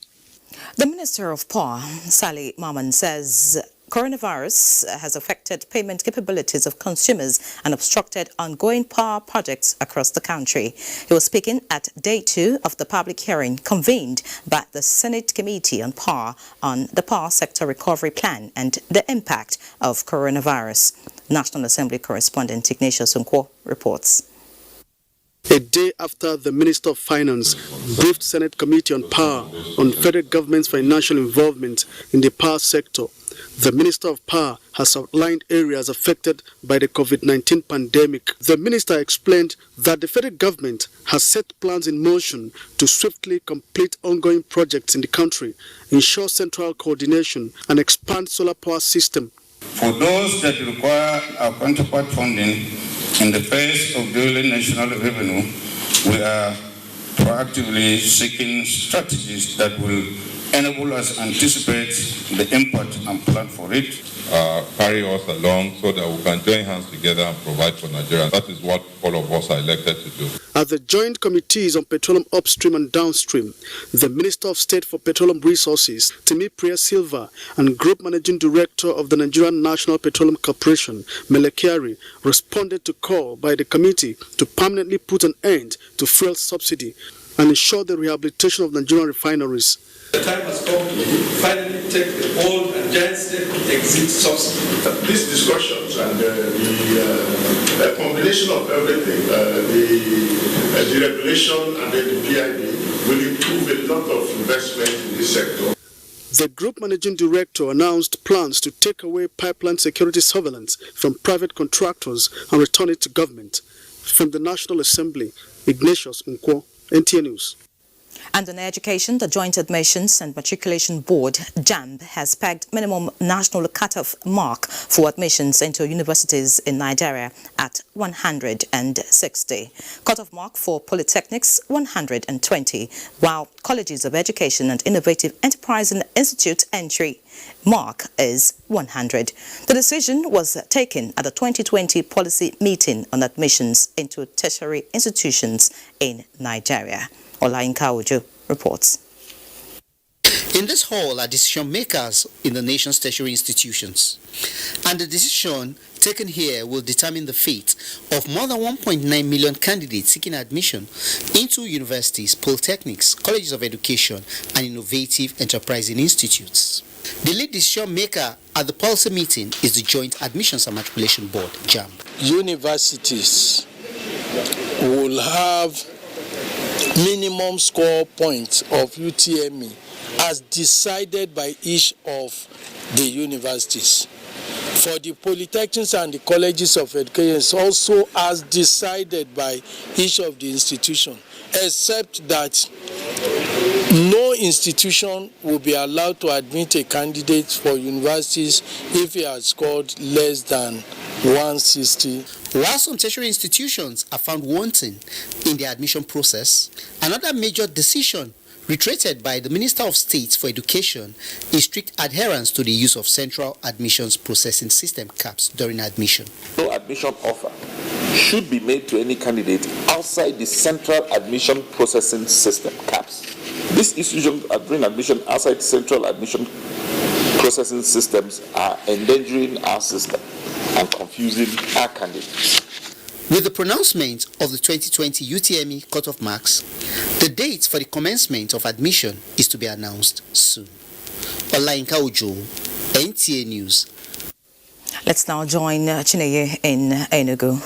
The Minister of Power, Sali Maman, says coronavirus has affected payment capabilities of consumers and obstructed ongoing power projects across the country. He was speaking at day 2 of the public hearing convened by the Senate Committee on Power on the Power Sector Recovery Plan and the impact of coronavirus. National Assembly correspondent Ignatius Nkwo reports. A day after the Minister of Finance briefed Senate Committee on Power on federal government's financial involvement in the power sector, the Minister of Power has outlined areas affected by the COVID-19 pandemic. The minister explained that the federal government has set plans in motion to swiftly complete ongoing projects in the country, ensure central coordination, and expand solar power system. For those that require our counterpart funding, in the face of dueling national revenue, we are proactively seeking strategies that will enable us to anticipate the impact and plan for it. Carry us along so that we can join hands together and provide for Nigeria. That is what all of us are elected to do. At the joint committees on petroleum upstream and downstream, the Minister of State for Petroleum Resources, Timi Priya Silva, and Group Managing Director of the Nigerian National Petroleum Corporation, Melekiari, responded to call by the committee to permanently put an end to fuel subsidy and ensure the rehabilitation of Nigerian refineries. The time has come to finally take the old and giant step to exit subsidy. These discussions and the combination of everything, the deregulation and then the PIB will improve a lot of investment in this sector. The Group Managing Director announced plans to take away pipeline security surveillance from private contractors and return it to government. From the National Assembly, Ignatius Nkwo, NTA News. And on education, the Joint Admissions and Matriculation Board, JAMB, has pegged minimum national cutoff mark for admissions into universities in Nigeria at 160. Cutoff mark for polytechnics, 120, while colleges of education and innovative enterprise and institute entry mark is 100. The decision was taken at the 2020 policy meeting on admissions into tertiary institutions in Nigeria. Olainka Ojo reports. In this hall are decision makers in the nation's tertiary institutions, and the decision taken here will determine the fate of more than 1.9 million candidates seeking admission into universities, polytechnics, colleges of education, and innovative enterprising institutes. The lead decision maker at the policy meeting is the Joint Admissions and Matriculation Board, JAMB. Universities will have minimum score points of UTME as decided by each of the universities. For the polytechnics and the colleges of education, also as decided by each of the institutions, except that no institution will be allowed to admit a candidate for universities if he has scored less than 160. While some tertiary institutions are found wanting in the admission process, another major decision reiterated by the Minister of State for Education is strict adherence to the use of Central Admissions Processing System CAPS during admission. No admission offer should be made to any candidate outside the Central Admission Processing System CAPS. These institutions during admission outside Central Admission Processing Systems are endangering our system and confusing our candidates. With the pronouncement of the 2020 UTME cutoff marks, the date for the commencement of admission is to be announced soon. Olainka Ojo, NTA News. Let's now join Chineye in Enugu.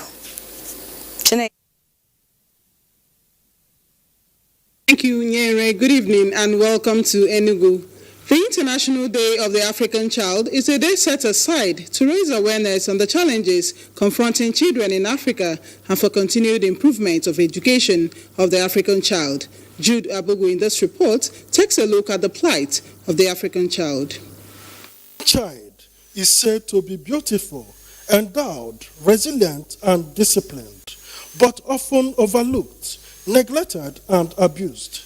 Chineye. Thank you, Nyere. Good evening and welcome to Enugu. The International Day of the African Child is a day set aside to raise awareness on the challenges confronting children in Africa and for continued improvement of education of the African child. Jude Abugu in this report takes a look at the plight of the African child. Child is said to be beautiful, endowed, resilient, and disciplined, but often overlooked, neglected, and abused.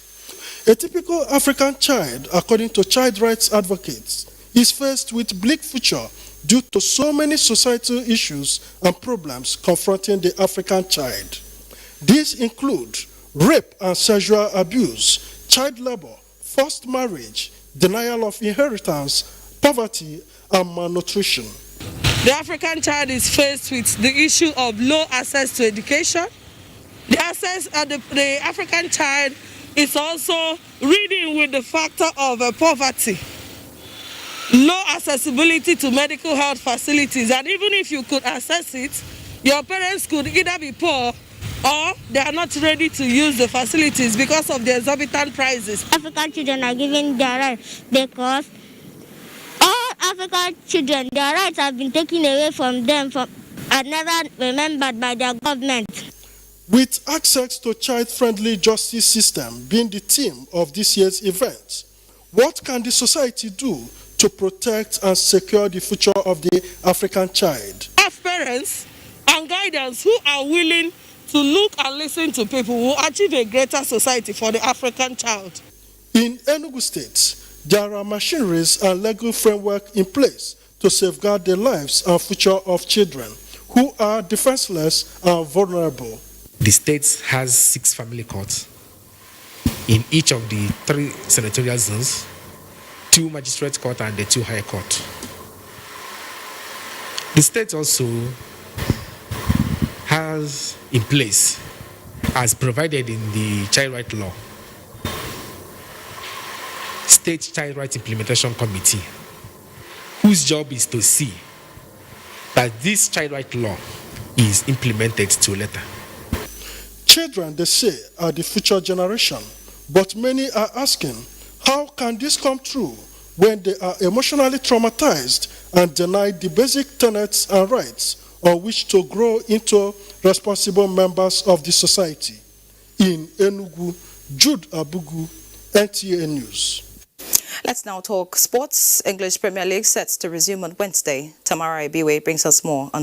A typical African child, according to child rights advocates, is faced with bleak future due to so many societal issues and problems confronting the African child. These include rape and sexual abuse, child labor, forced marriage, denial of inheritance, poverty, and malnutrition. The African child is faced with the issue of low access to education. The African child is also reading with the factor of poverty, low accessibility to medical health facilities, and even if you could access it, your parents could either be poor or they are not ready to use the facilities because of the exorbitant prices. African children are given their rights because all African children, their rights have been taken away from them and never remembered by their government. With access to child-friendly justice system being the theme of this year's event, what can the society do to protect and secure the future of the African child? As parents and guidance who are willing to look and listen to people will achieve a greater society for the African child. In Enugu State, there are machineries and legal framework in place to safeguard the lives and future of children who are defenseless and vulnerable. The state has 6 family courts in each of the 3 senatorial zones, 2 magistrate court and the 2 higher court. The state also has in place, as provided in the Child Rights Law, State Child Rights Implementation Committee, whose job is to see that this Child Rights Law is implemented to letter. Children, they say, are the future generation, but many are asking, how can this come true when they are emotionally traumatized and denied the basic tenets and rights on which to grow into responsible members of the society? In Enugu, Jude Abugu, NTA News. Let's now talk sports. English Premier League sets to resume on Wednesday. Tamara Ibiwe brings us more on